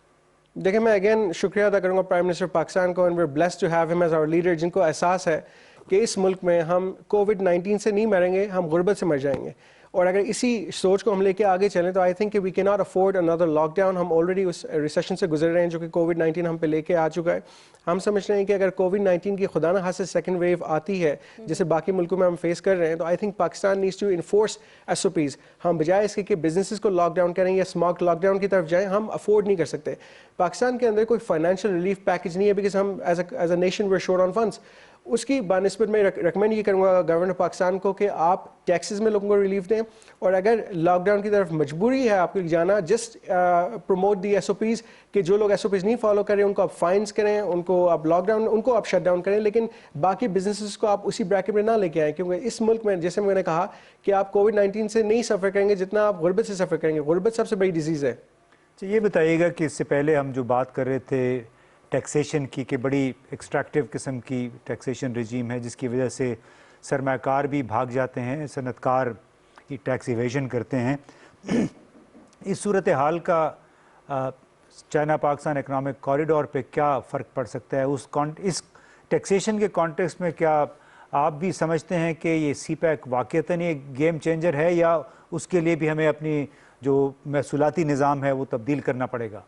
دیکھیں میں اگین شکریہ ادا کروں گا پرائم منسٹر پاکستان کو, and we are blessed to have him as our leader, جن کو احساس ہے کہ اس ملک میں ہم کووڈ-19 سے نہیں مریں گے, ہم غربت سے مر جائیں گے. اور اگر اسی سوچ کو ہم لے کے آگے چلیں تو آئی تھنک کہ we can not afford another lockdown. ہم آلریڈی اس ریسیشن سے گزر رہے ہیں جو کہ کووڈ-19 ہم پہ لے کے آ چکا ہے. ہم سمجھ رہے ہیں کہ اگر کووڈ-19 کی خدا نہ خاصہ سیکنڈ ویو آتی ہے جیسے باقی ملکوں میں ہم فیس کر رہے ہیں, تو I think Pakistan needs to enforce SOPs. ہم بجائے اس کے کہ بزنسز کو لاک ڈاؤن کریں یا اسمارٹ لاک ڈاؤن کی طرف جائیں, ہم افورڈ نہیں کر سکتے. پاکستان کے اندر کوئی فائنینشیل ریلیف پیکج نہیں ہے بیکاز ہم as a nation we are short on funds. اس کی بنسبت میں ریکمینڈ یہ کروں گا گورنمنٹ آف پاکستان کو کہ آپ ٹیکسز میں لوگوں کو ریلیف دیں, اور اگر لاک ڈاؤن کی طرف مجبوری ہے آپ کو جانا, جسٹ پروموٹ دی SOPs کہ جو لوگ SOPs نہیں فالو کریں ان کو آپ فائنس کریں, ان کو آپ لاک ڈاؤن, ان کو آپ شٹ ڈاؤن کریں, لیکن باقی بزنسز کو آپ اسی بریکٹ میں نہ لے کے آئیں, کیونکہ اس ملک میں جیسے میں نے کہا کہ آپ کووڈ-19 سے نہیں سفر کریں گے جتنا آپ غربت سے سفر کریں گے. غربت سب سے بڑی ڈیزیز ہے. یہ بتائیے گا کہ اس سے پہلے ہم جو بات کر رہے تھے ٹیکسیشن کی, کہ بڑی ایکسٹریکٹیو قسم کی ٹیکسیشن رجیم ہے جس کی وجہ سے سرمایہ کار بھی بھاگ جاتے ہیں, صنعت کار کی ٹیکس ایویژن کرتے ہیں. اس صورتحال کا چائنا پاکستان اکنامک کوریڈور پہ کیا فرق پڑ سکتا ہے؟ اس ٹیکسیشن کے کانٹیکسٹ میں کیا آپ بھی سمجھتے ہیں کہ یہ سی پیک واقعتاً ایک گیم چینجر ہے, یا اس کے لیے بھی ہمیں اپنی جو محصولاتی نظام ہے وہ تبدیل کرنا پڑے گا؟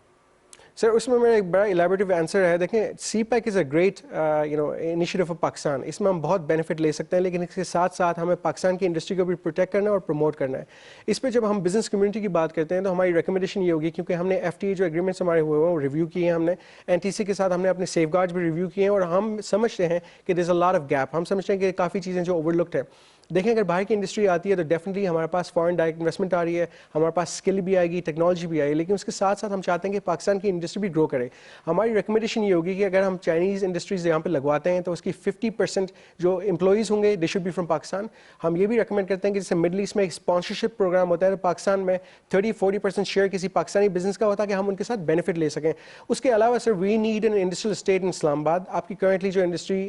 سر اس میں میرا ایک بڑا ایلیبریٹو آنسر ہے. دیکھیں CPEC is a great initiative of Pakistan. اس میں ہم بہت بینیفٹ لے سکتے ہیں, لیکن اس کے ساتھ ساتھ ہمیں پاکستان کی انڈسٹری کو بھی پروٹیکٹ کرنا ہے اور پروموٹ کرنا ہے. اس پہ جب ہم بزنس کمیونٹی کی بات کرتے ہیں تو ہماری ریکمنڈیشن یہ ہوگی, کیونکہ ہم نے FTA جو ایگریمنٹس ہمارے ہوئے ہیں وہ ریویو کیے ہیں, ہم نے NTC کے ساتھ ہم نے اپنے سیف گارڈز بھی ریویو کیے ہیں, اور ہم سمجھتے ہیں کہ دیر از اے لاٹ آف گیپ. ہم سمجھتے ہیں کہ کافی چیزیں جو اوور لکڈ ہیں. دیکھیں اگر باہر کی انڈسٹری آتی ہے تو ڈیفینیٹلی ہمارے پاس فارن ڈائریکٹ انویسٹمنٹ آ رہی ہے, ہمارے پاس اسکل بھی آئے گی, ٹیکنالوجی بھی آئے گی, لیکن اس کے ساتھ ساتھ ہم چاہتے ہیں کہ پاکستان کی انڈسٹری بھی گرو کرے. ہماری ریکمنڈیشن یہ ہوگی کہ اگر ہم چائنیز انڈسٹریز یہاں پہ لگواتے ہیں تو اس کی 50% جو امپلائیز ہوں گے they should be from Pakistan. ہم یہ بھی ریکمینڈ کرتے ہیں کہ جیسے مڈل ایسٹ میں ایک اسپانسرشپ پروگرام ہوتا ہے تو پاکستان میں 30-40% شیئر کسی پاکستانی بزنس کا ہوتا ہے کہ ہم ان کے ساتھ بینیفٹ لے سکیں. اس کے علاوہ sir we need an industrial estate in Islamabad. آپ کی کرنٹلی جو انڈسٹری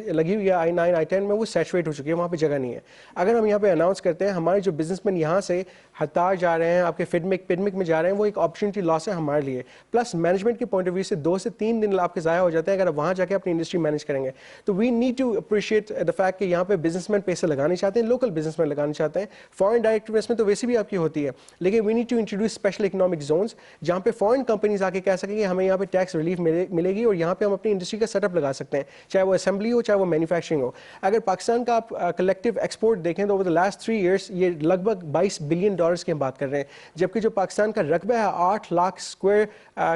لگی ہوئی ہے I-9 I-10 میں وہ سیچوریٹ ہو چکی ہے, وہاں پہ جگہ نہیں ہے. اگر ہم یہاں پہ اناؤنس کرتے ہیں ہمارے جو بزنس مین یہاں سے ہتار جا رہے ہیں, آپ کے پڈمک میں جا رہے ہیں, وہ ایک اپرچونٹی لاس ہے ہمارے لیے. پلس مینجمنٹ کے پوائنٹ آف ویو سے 2 سے 3 دن آپ کے ضائع ہو جاتے ہیں اگر آپ وہاں جا کے اپنی انڈسٹری مینیج کریں گے. تو we need to appreciate the fact کہ یہاں پہ بزنس مین پیسے لگانے چاہتے ہیں, لوکل بزنس مین لگانے چاہتے ہیں. فارن ڈائریکٹ انویسٹمنٹ تو ویسے بھی آپ کی ہوتی ہے, لیکن we need to introduce special economic zones جہاں پہ فارن کمپنیز آ کے کہہ سکیں کہ ہمیں یہاں پہ ٹیکس ریلیف ملے گی, اور یہاں پہ ہم اپنی انڈسٹری کا سیٹ اپ لگا سکتے ہیں, چاہے وہ اسمبلی ہو چاہے وہ مینوفیکچرنگ ہو. اگر پاکستان کا آپ کلیکٹیو ایکسپورٹ دیکھیں تو اوور دا لاسٹ 3 ایئرس یہ لگ بھگ $22 بلین کی ہم بات کر رہے ہیں, جبکہ جو پاکستان کا رقبہ ہے 8 لاکھ اسکوائر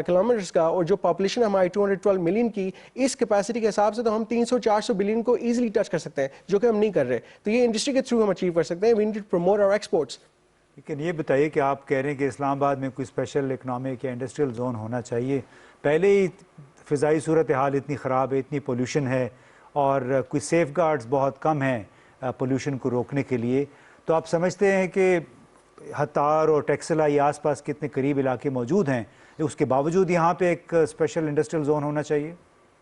کلومیٹرز کا, اور جو پاپولیشن ہماری 212 ملین کی, اس کیپیسٹی کے حساب سے تو ہم 300-400 بلین کو ایزیلی ٹچ کر سکتے ہیں, جو کہ ہم نہیں کر رہے. تو یہ انڈسٹری کے تھرو ہم اچیو کر سکتے ہیں. We need to promote our exports. لیکن یہ بتائیے کہ آپ کہہ رہے ہیں کہ اسلام آباد میں کوئی اسپیشل اکنامک یا انڈسٹریل زون ہونا چاہیے. پہلے ہی فضائی صورتحال اتنی خراب ہے, اتنی پولوشن ہے, اور کوئی سیف گارڈز بہت کم ہیں پولوشن کو روکنے کے لیے. تو آپ سمجھتے ہیں کہ ہتار اور ٹیکسلا یہ آس پاس کتنے قریب علاقے موجود ہیں, اس کے باوجود یہاں پہ ایک اسپیشل انڈسٹریل زون ہونا چاہیے؟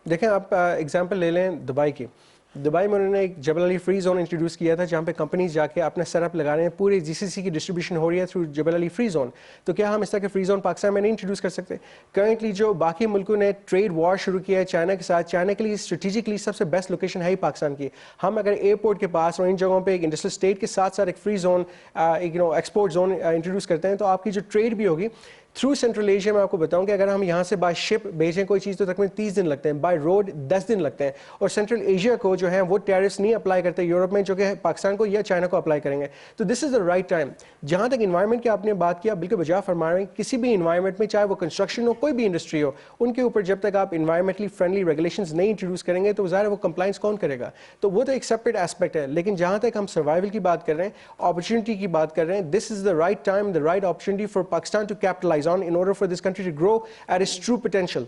دیکھیں آپ ایگزامپل لے لیں دبئی کی. دبئی میں انہوں نے ایک جبل علی فری زون انٹروڈیوس کیا تھا جہاں پہ کمپنیز جا کے اپنا سیٹ اپ لگا رہے ہیں, پورے GCC کی ڈسٹریبیوشن ہو رہی ہے تھرو جبل علی فری زون. تو کیا ہم اس طرح کے فری زون پاکستان میں نہیں انٹروڈیوس کر سکتے؟ کرنٹلی جو باقی ملکوں نے ٹریڈ وار شروع کیا ہے چائنا کے ساتھ, چائنا کے لیے اسٹریٹجکلی سب سے بیسٹ لوکیشن ہے ہی پاکستان کی. ہم اگر ایئرپورٹ کے پاس اور ان جگہوں پہ ایک انڈسٹریل اسٹیٹ کے ساتھ ساتھ ایک free zone export zone introduce کرتے ہیں تو آپ کی جو ٹریڈ بھی ہوگی. थ्रू सेंट्रल एशिया में आपको बताऊं कि अगर हम यहाँ से बाय शिप भेजें कोई चीज़ तो तकरीबन 30 दिन लगते हैं, बाय रोड 10 दिन लगते हैं। और सेंट्रल एशिया को जो है वो टैरिफ्स नहीं अप्लाई करते यूरोप में, जो कि पाकिस्तान को या चाइना को अप्लाई करेंगे। तो this is the right time. जहाँ तक इन्वायरमेंट की आपने बात किया, बिल्कुल बजा फरमा रहे हैं, किसी भी इन्वायरमेंट में चाहे वो कंस्ट्रक्शन हो, कोई भी इंडस्ट्री हो, उनके ऊपर जब तक आप इन्वायरमेंटली फ्रेंडली रेगुलेशंस नहीं इंट्रोड्यूस करेंगे तो ज़ाहिर है वो कंप्लाइंस कौन करेगा। तो वो तो एक सेपरेट एस्पेक्ट है। लेकिन जहाँ तक हम सर्वाइवल की बात कर रहे हैं, अपॉर्चुनिटी की बात कर रहे हैं, this is the right time, the right opportunity for Pakistan to capitalize on in order for this country to grow at its true potential.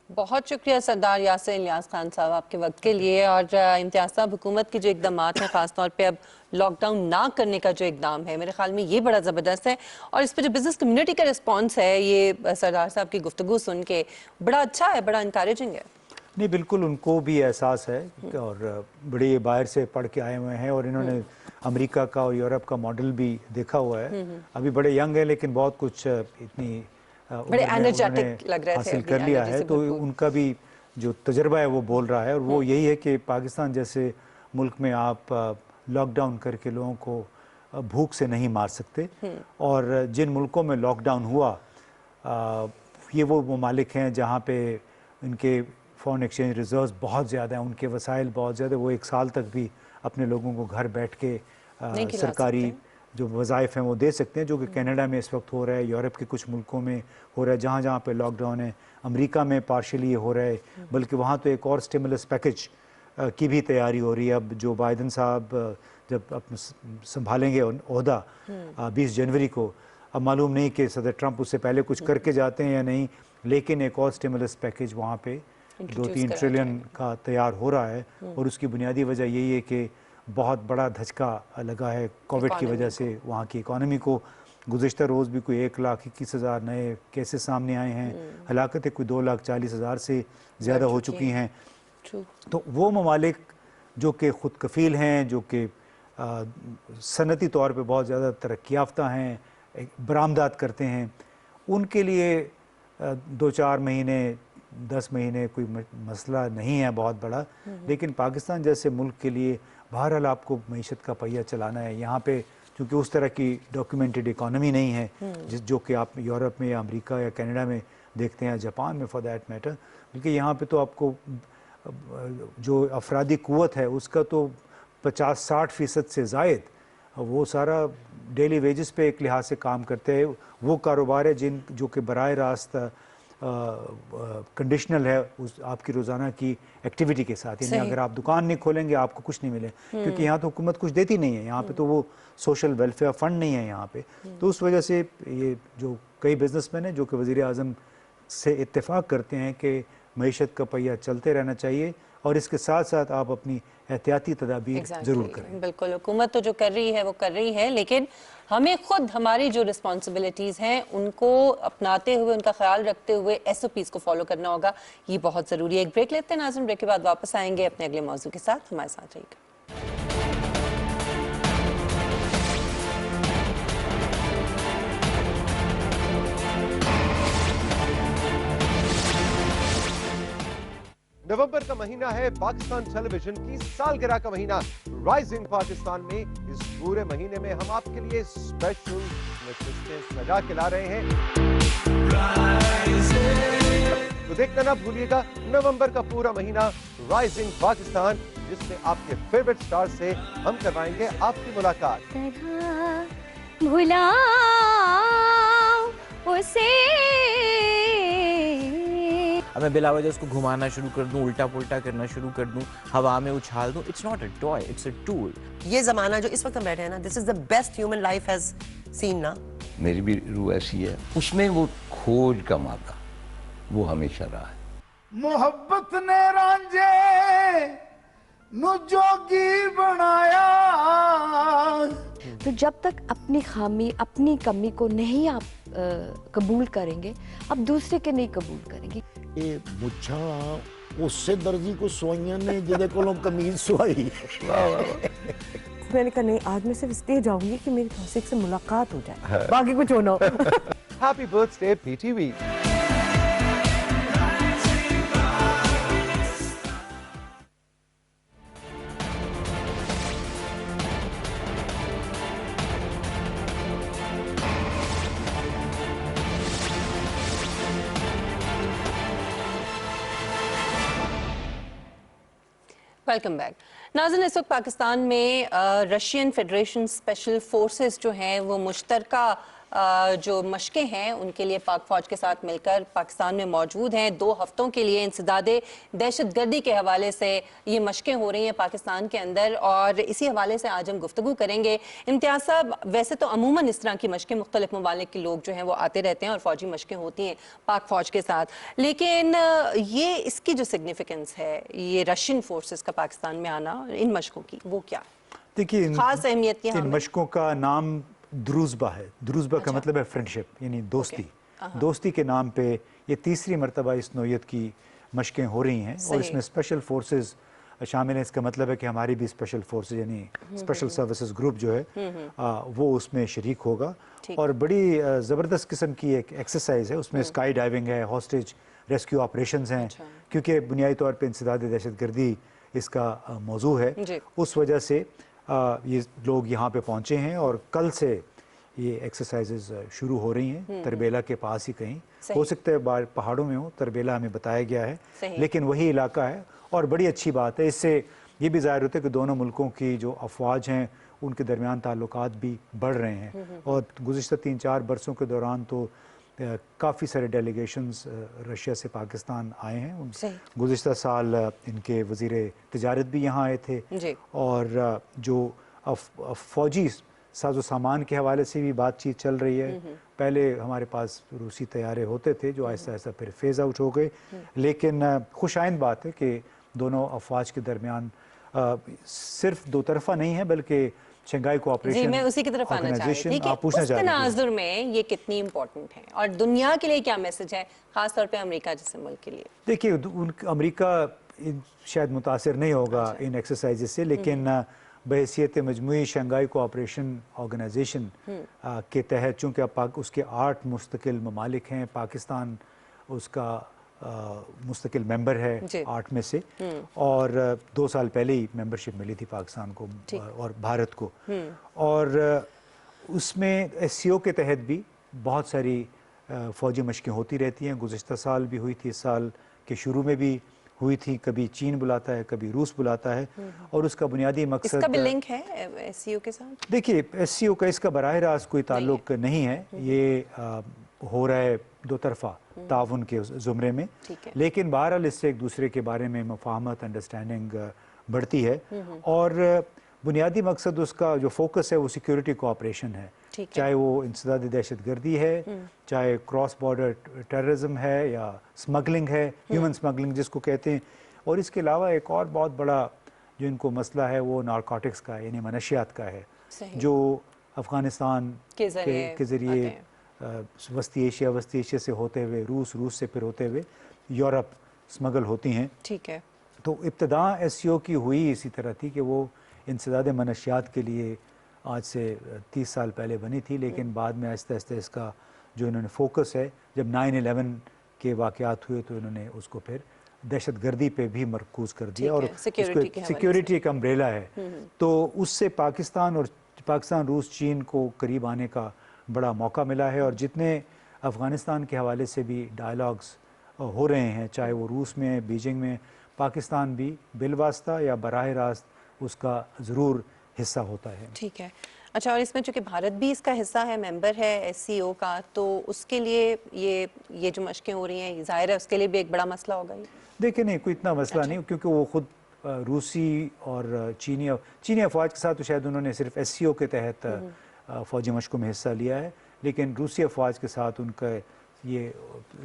बहुत शुक्रिया सरदार यासिर इलियास खान साहब आपके वक्त के लिए। और इम्तियाज साहब, हुकूमत के जो इकदाम हैं, खासतौर पे अब लॉकडाउन ना करने का जो इकदाम है, मेरे ख्याल में ये बड़ा ज़बरदस्त है। और इस पर जो बिजनेस कम्युनिटी का रिस्पॉन्स है, ये सरदार साहब की गुफ्तगू सुन के बड़ा अच्छा है, बड़ा इंकरेजिंग है। नहीं, बिल्कुल उनको भी एहसास है और बड़े ये बाहर से पढ़ के आए हुए हैं और इन्होंने अमेरिका का और यूरोप का मॉडल भी देखा हुआ है। अभी बड़े यंग है लेकिन बहुत कुछ इतनी बड़े एनर्जेटिक लग रहे थे, हासिल कर लिया है। तो उनका भी जो तजर्बा है वो बोल रहा है और वो यही है कि पाकिस्तान जैसे मुल्क में आप लॉकडाउन करके लोगों को भूख से नहीं मार सकते। और जिन मुल्कों में लॉकडाउन हुआ, ये वो ममालिक हैं जहाँ पे इनके फॉरेन एक्सचेंज रिजर्व्स बहुत ज़्यादा हैं, उनके वसाइल बहुत ज़्यादा, वो एक साल तक भी अपने लोगों को घर बैठ के सरकारी जो वज़ाइफ हैं वो दे सकते हैं, जो कि कनाडा में इस वक्त हो रहा है, यूरोप के कुछ मुल्कों में हो रहा है, जहाँ जहाँ पे लॉकडाउन है। अमेरिका में पार्शली ये हो रहा है, बल्कि वहाँ तो एक और स्टिमुलस पैकेज की भी तैयारी हो रही है। अब जो बाइडन साहब जब संभालेंगे ओहदा 20 जनवरी को, अब मालूम नहीं कि सदर ट्रंप उससे पहले कुछ करके जाते हैं या नहीं, लेकिन एक और स्टिमुलस पैकेज वहाँ पे 2-3 ट्रिलियन का तैयार हो रहा है। और उसकी बुनियादी वजह यही है कि बहुत बड़ा धचका लगा है कोविड की वजह से वहाँ की इकॉनमी को। गुज़िश्ता रोज़ भी कोई 1,21,000 नए केसेस सामने आए हैं, हलाकतें कोई 2,40,000 से ज़्यादा हो चुकी हैं। तो वो ममालिक जो कि ख़ुद कफ़ील हैं, जो कि सनती तौर पे बहुत ज़्यादा तरक्की याफ्ता हैं, बरामदात करते हैं, उनके लिए 2-4 महीने 10 महीने कोई मसला नहीं है बहुत बड़ा। लेकिन पाकिस्तान जैसे मुल्क के लिए बहरहाल आपको मईशत का पहिया चलाना है। यहाँ पे चूँकि उस तरह की डॉक्यूमेंटेड इकॉनमी नहीं है जो कि आप यूरोप में या अमेरिका या कनाडा में देखते हैं, जापान में फॉर दैट मैटर, बल्कि यहाँ पे तो आपको जो अफरादी कुव्वत है उसका तो 50-60% से ज़ायद वो सारा डेली वेजेस पे एक लिहाज से काम करते हैं। वो कारोबार है जो कि बराह रास्त कंडीशनल है उस आपकी रोज़ाना की एक्टिविटी के साथ। यानी अगर आप दुकान नहीं खोलेंगे आपको कुछ नहीं मिले, क्योंकि यहाँ तो हुकूमत कुछ देती नहीं है, यहाँ पे तो वो सोशल वेलफेयर फंड नहीं है यहाँ पे। तो उस वजह से ये जो कई बिजनेसमैन हैं जो कि वज़ीर आज़म से इत्तेफाक करते हैं कि मईशत का पहिया चलते रहना चाहिए और इसके साथ साथ आप अपनी एहतियाती तदाबीर जरूर करें। बिल्कुल, हुकूमत तो जो कर रही है वो कर रही है, लेकिन हमें खुद हमारी जो रिस्पॉन्सिबिलिटीज़ हैं उनको अपनाते हुए, उनका ख्याल रखते हुए SOPs को फॉलो करना होगा। ये बहुत ज़रूरी है। एक ब्रेक लेते हैं नाज़रीन, ब्रेक के बाद वापस आएंगे अपने अगले मौजू के साथ। हमारे साथ रहिएगा। नवंबर का महीना है पाकिस्तान टेलीविजन की सालगिरह का महीना। राइजिंग पाकिस्तान में इस पूरे महीने में हम आपके लिए स्पेशल नशिस्तें सजा के ला रहे हैं। तो देखना ना भूलिएगा नवंबर का पूरा महीना राइजिंग पाकिस्तान, जिसमें आपके फेवरेट स्टार से हम करवाएंगे आपकी मुलाकात। भुला उसे अब मैं बिला वजह उसको घुमाना शुरू कर दूं, उल्टा पुल्टा करना शुरू कर दूं, हवा में उछाल दूं। It's not a toy, it's a tool. ये जमाना जो इस वक्त हम बैठे हैं ना, this is the best human life has seen ना। मेरी भी रूह ऐसी है, उसमें वो खोज का मादा वो हमेशा रहा है। मोहब्बत ने रांझे नु जोगी बनाया। तो जब तक अपनी खामी, अपनी कमी को नहीं आप कबूल करेंगे, आप दूसरे के नहीं कबूल करेंगे। ये मुच्छा उससे दर्जी को सोइयां ने जिदे कोलों कमीज सुई। मैंने कहा नहीं, आज मैं सिर्फ इसलिए जाऊंगी कि मेरी तौसीक से मुलाकात हो जाए, बाकी कुछ होना हो। Happy birthday PTV। Welcome back नाज़रीन। इस वक्त पाकिस्तान में रशियन फेडरेशन स्पेशल फोर्सेस जो हैं वो मुश्तरका जो मशकें हैं उनके लिए पाक फौज के साथ मिलकर पाकिस्तान में मौजूद हैं। 2 हफ्तों के लिए इंसदादे दहशतगर्दी के हवाले से ये मशकें हो रही हैं पाकिस्तान के अंदर, और इसी हवाले से आज हम गुफ्तगू करेंगे। इम्तियाज़ साहब, वैसे तो अमूमन इस तरह की मशकें मुख्तलिफ ममालिक के लोग जो हैं वो आते रहते हैं और फौजी मशकें होती हैं पाक फौज के साथ, लेकिन ये इसकी जो सिग्निफिकेंस है ये रशियन फोर्सेस का पाकिस्तान में आना इन मशकों की, वो क्या देखिए खास अहमियत इन मशकों का नाम द्रूज़बा है। द्रूज़बा का मतलब है फ्रेंडशिप, यानी दोस्ती। दोस्ती के नाम पे ये तीसरी मरतबा इस नौयत की मशकें हो रही हैं और इसमें स्पेशल फोर्सेस शामिल हैं। इसका मतलब है कि हमारी भी स्पेशल फोर्सेस यानी स्पेशल सर्विसेज ग्रुप जो है वो उसमें शरीक होगा और बड़ी ज़बरदस्त किस्म की एक एक्सरसाइज है। उसमें स्काई डाइविंग है, हॉस्टेज रेस्क्यू ऑपरेशंस हैं, क्योंकि बुनियादी तौर पर इंसदाद दहशतगर्दी इसका मौजू है। उस वजह से ये लोग यहाँ पे पहुँचे हैं और कल से ये एक्सरसाइजेज शुरू हो रही हैं तरबेला के पास ही कहीं, हो सकता है पहाड़ों में हो, तरबेला हमें बताया गया है, लेकिन वही इलाका है और बड़ी अच्छी बात है। इससे ये भी ज़ाहिर होता है कि दोनों मुल्कों की जो अफवाज हैं उनके दरमियान ताल्लुकात भी बढ़ रहे हैं और गुज़िश्ता 3-4 बरसों के दौरान तो काफ़ी सारे डेलीगेशन्स रशिया से पाकिस्तान आए हैं। गुज़िश्ता साल इनके वज़ीर तिजारत भी यहाँ आए थे और जो फ़ौजी साजो सामान के हवाले से भी बातचीत चल रही है। पहले हमारे पास रूसी तैयारे होते थे जो आहिस्ता आहिस्ता फिर फेज़ आउट हो गए, लेकिन खुशाइंद बात है कि दोनों अफवाज के दरमियान सिर्फ दो तरफ़ा नहीं है बल्कि शंघाई कोऑपरेशन मैं उसी की तरफ आना चाह रही थी कि उस तनाजुर में ये कितनी इम्पोर्टेंट है और दुनिया के लिए क्या मैसेज है, खास तौर पे अमेरिका जैसे मुल्क के लिए। देखिए अमेरिका शायद मुतासिर नहीं होगा इन एक्सरसाइज से, लेकिन बहैसियत मजमूई शंघाई कोऑपरेशन ऑर्गेनाइजेशन के तहत चूँकि अब उसके 8 मुस्तकिल ममालिक हैं, पाकिस्तान उसका मुस्तकिल मेंबर है 8 में से और 2 साल पहले ही मेंबरशिप मिली थी पाकिस्तान को और भारत को, और उसमें SCO के तहत भी बहुत सारी फ़ौजी मशकें होती रहती हैं। गुज़िश्ता साल भी हुई थी, इस साल के शुरू में भी हुई थी, कभी चीन बुलाता है कभी रूस बुलाता है और उसका बुनियादी मकसद इसका भी लिंक है SCO के साथ। देखिए SCO का इसका बराह रास्त कोई ताल्लुक नहीं है, ये हो रहा है 2 तरफ़ा ताउन के ज़ुमरे में, लेकिन बहरहाल इससे एक दूसरे के बारे में मफ़ाहमत अंडरस्टैंडिंग बढ़ती है और बुनियादी मकसद उसका जो फोकस है वो सिक्योरिटी कोऑपरेशन है, चाहे वो इंसदादी दहशतगर्दी है, चाहे क्रॉस बॉर्डर टेररिज्म है या स्मगलिंग है, ह्यूमन स्मगलिंग जिसको कहते हैं, और इसके अलावा एक और बहुत बड़ा जो इनको मसला है वो नारकोटिक्स का यानी मनशियात का है, जो अफ़गानिस्तान के ज़रिए वस्ती एशिया से होते हुए रूस से फिर होते हुए यूरोप स्मगल होती हैं। ठीक है, तो इब्तदा SCO की हुई इसी तरह थी कि वो इंसदाद मनशियात के लिए आज से 30 साल पहले बनी थी, लेकिन बाद में आहिस्ता आहिस्ता इसका जो इन्होंने फोकस है, जब 9/11 के वाक़यात हुए तो इन्होंने उसको फिर दहशतगर्दी पे भी मरकूज़ कर दिया और सिक्योरिटी एक अम्ब्रेला है। तो उससे पाकिस्तान रूस चीन को करीब आने का बड़ा मौका मिला है और जितने अफ़गानिस्तान के हवाले से भी डायलॉग्स हो रहे हैं, चाहे वो रूस में बीजिंग में, पाकिस्तान भी बिलवास्ता या बराह रास्त उसका ज़रूर हिस्सा होता है। ठीक है, अच्छा, और इसमें चूँकि भारत भी इसका हिस्सा है, मेंबर है SCO का, तो उसके लिए ये जो मशकें हो रही हैं ज़ाहिर है उसके लिए भी एक बड़ा मसला होगा। देखिए नहीं, कोई इतना मसला नहीं, क्योंकि वो खुद रूसी और चीनी अफवाज के साथ तो शायद उन्होंने सिर्फ SCO के तहत फ़ौजी मशकों में हिस्सा लिया है, लेकिन रूसी अफवाज के साथ उनका ये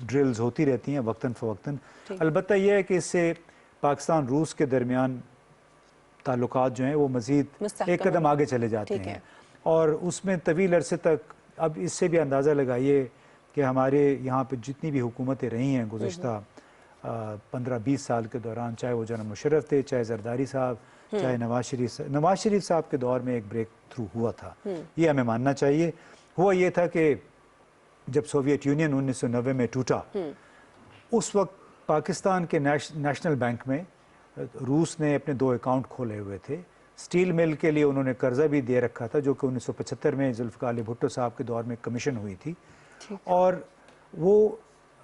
ड्रिल्स होती रहती हैं वक्तन फ़वक्तन। अलबत्ता यह है कि इससे पाकिस्तान रूस के दरमियान ताल्लुकात जो हैं वो मज़ीद एक कदम आगे चले जाते हैं और उसमें तवील अरसे तक, अब इससे भी अंदाज़ा लगाइए कि हमारे यहाँ पे जितनी भी हुकूमतें रही हैं गुज़िश्ता 15-20 साल के दौरान, चाहे वो जनाब मुशर्रफ थे, चाहे जरदारी साहब, चाहे नवाज शरीफ साहब के दौर में एक ब्रेक थ्रू हुआ था, ये हमें मानना चाहिए। हुआ ये था कि जब सोवियत यूनियन 1990 में टूटा, उस वक्त पाकिस्तान के नेशनल बैंक में रूस ने अपने 2 अकाउंट खोले हुए थे। स्टील मिल के लिए उन्होंने कर्जा भी दे रखा था, जो कि 1975 में जुल्फ़िकार अली भुट्टो साहब के दौर में कमीशन हुई थी, और वो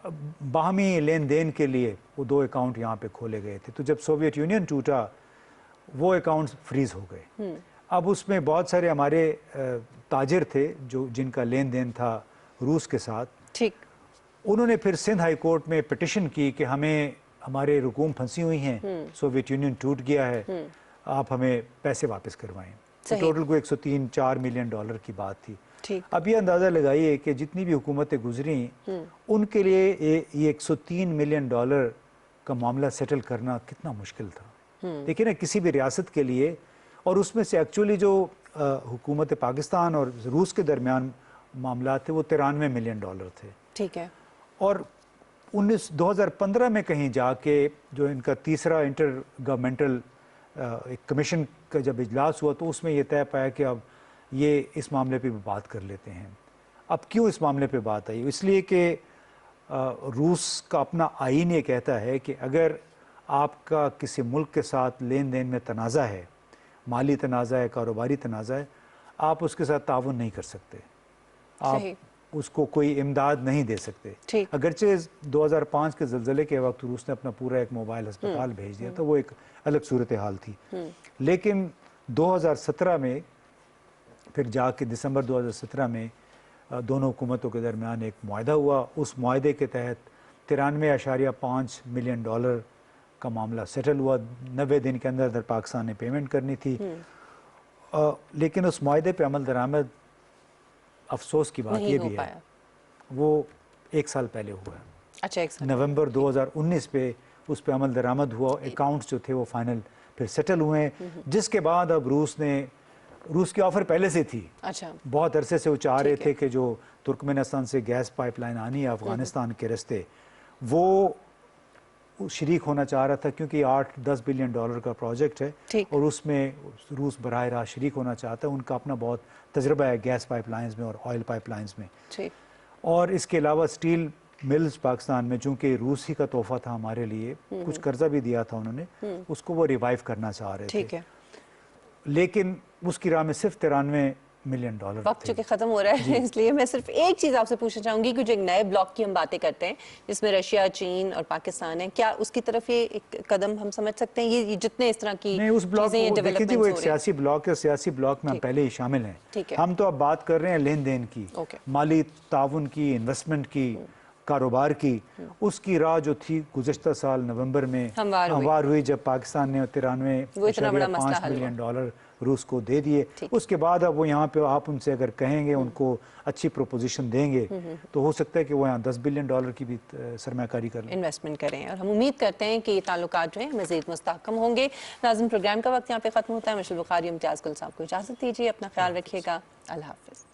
बाहमी लेन देन के लिए वो 2 अकाउंट यहाँ पे खोले गए थे। तो जब सोवियत यूनियन टूटा वो अकाउंट्स फ्रीज हो गए। अब उसमें बहुत सारे हमारे ताजिर थे जो जिनका लेन देन था रूस के साथ, ठीक, उन्होंने फिर सिंध हाई कोर्ट में पिटिशन की कि हमें हमारे रुकूम फंसी हुई हैं, सोवियत यूनियन टूट गया है, आप हमें पैसे वापस करवाएं। तो टोटल को 103-4 मिलियन डॉलर की बात थी। अब ये अंदाज़ा लगाइए कि जितनी भी हुकूमतें गुजरी उनके लिए ये 103 मिलियन डॉलर का मामला सेटल करना कितना मुश्किल था। देखिए ना, किसी भी रियासत के लिए, और उसमें से एक्चुअली जो हुकूमत पाकिस्तान और रूस के दरमियान मामला थे वो 93 मिलियन डॉलर थे। ठीक है। और 2015 में कहीं जाके जो इनका तीसरा इंटर गवर्नमेंटल एक कमीशन का जब इजलास हुआ तो उसमें यह तय पाया कि अब ये इस मामले पे भी बात कर लेते हैं। अब क्यों इस मामले पे बात आई? इसलिए कि रूस का अपना आईन ये कहता है कि अगर आपका किसी मुल्क के साथ लेन देन में तनाज़ा है, माली तनाज़ा है, कारोबारी तनाज़ा है, आप उसके साथ ताउन नहीं कर सकते, आप उसको कोई इमदाद नहीं दे सकते। अगरचे 2005 के ज़लज़ले के वक्त रूस ने अपना पूरा एक मोबाइल अस्पताल भेज दिया था, वो एक अलग सूरत हाल थी। लेकिन 2017 में फिर जाके दिसंबर 2017 में दोनों हुकूमतों के दरमियान एक मुआहदा हुआ। उस मुआहदे के तहत 93.5 मिलियन डॉलर का मामला सेटल हुआ। 90 दिन के अंदर पाकिस्तान ने पेमेंट करनी थी। लेकिन उस मुआहदे पे अमल दरामद, अफसोस की बात ये भी है, वो 1 साल पहले हुआ है। अच्छा, 1 साल नवंबर 2019 पे उस पे अमल दरामद हुआ। अकाउंट्स जो थे वो फाइनल फिर सेटल हुए हैं, जिसके बाद अब रूस की ऑफर पहले से थी। अच्छा, बहुत अरसे से वो चाह रहे थे कि जो तुर्कमेनिस्तान से गैस पाइपलाइन आनी है अफगानिस्तान के रास्ते, वो शरीक होना चाह रहा था, क्योंकि 8-10 बिलियन डॉलर का प्रोजेक्ट है और उसमें रूस बराह रास्त शरीक होना चाहता है। उनका अपना बहुत तजर्बा है गैस पाइपलाइंस में और ऑयल पाइपलाइंस में। और इसके अलावा स्टील मिल्स पाकिस्तान में, चूँकि रूस ही का तोहफा था हमारे लिए, कुछ कर्जा भी दिया था उन्होंने, उसको वो रिवाइव करना चाह रहे थे। लेकिन उसकी राह में सिर्फ 93 मिलियन डॉलर। वक्त चूँकि ख़त्म हो रहा है, इसलिए मैं सिर्फ एक चीज़ आपसे पूछना चाहूँगी कि जो एक नए ब्लॉक की हम बातें करते हैं जिसमें रशिया, चीन और पाकिस्तान है, क्या उसकी तरफ ये एक कदम हम समझ सकते हैं? ये जितने इस तरह की नहीं, उस ब्लॉक देखिए, वो एक सियासी ब्लॉक है, सियासी ब्लॉक में हम पहले ही शामिल हैं। हम तो अब बात कर रहे हैं लेन देन की, माली ताउन की, इन्वेस्टमेंट की, कारोबार की। उसकी राह जो थी गुज़श्ता साल नवंबर में हमवार हुई, जब पाकिस्तान ने 93.5 मिलियन डॉलर रूस को दे दिए। उसके बाद अब वो यहाँ पे आप उनसे अगर कहेंगे, उनको अच्छी प्रोपोजिशन देंगे, तो हो सकता है कि वो यहाँ 10 बिलियन डॉलर की भी सरमाकारी कर लें, इन्वेस्टमेंट करें। और हम उम्मीद करते हैं कि ये ताल्लुकात जो है मज़ीद मुस्तहकम होंगे। नाज़रीन, प्रोग्राम का वक्त यहाँ पे ख़त्म होता है। मिशेल बुखारी, इम्तियाज़ गुल साहब को इजाज़त दीजिए। अपना ख्याल रखिएगा। अल्लाह हाफ़िज़।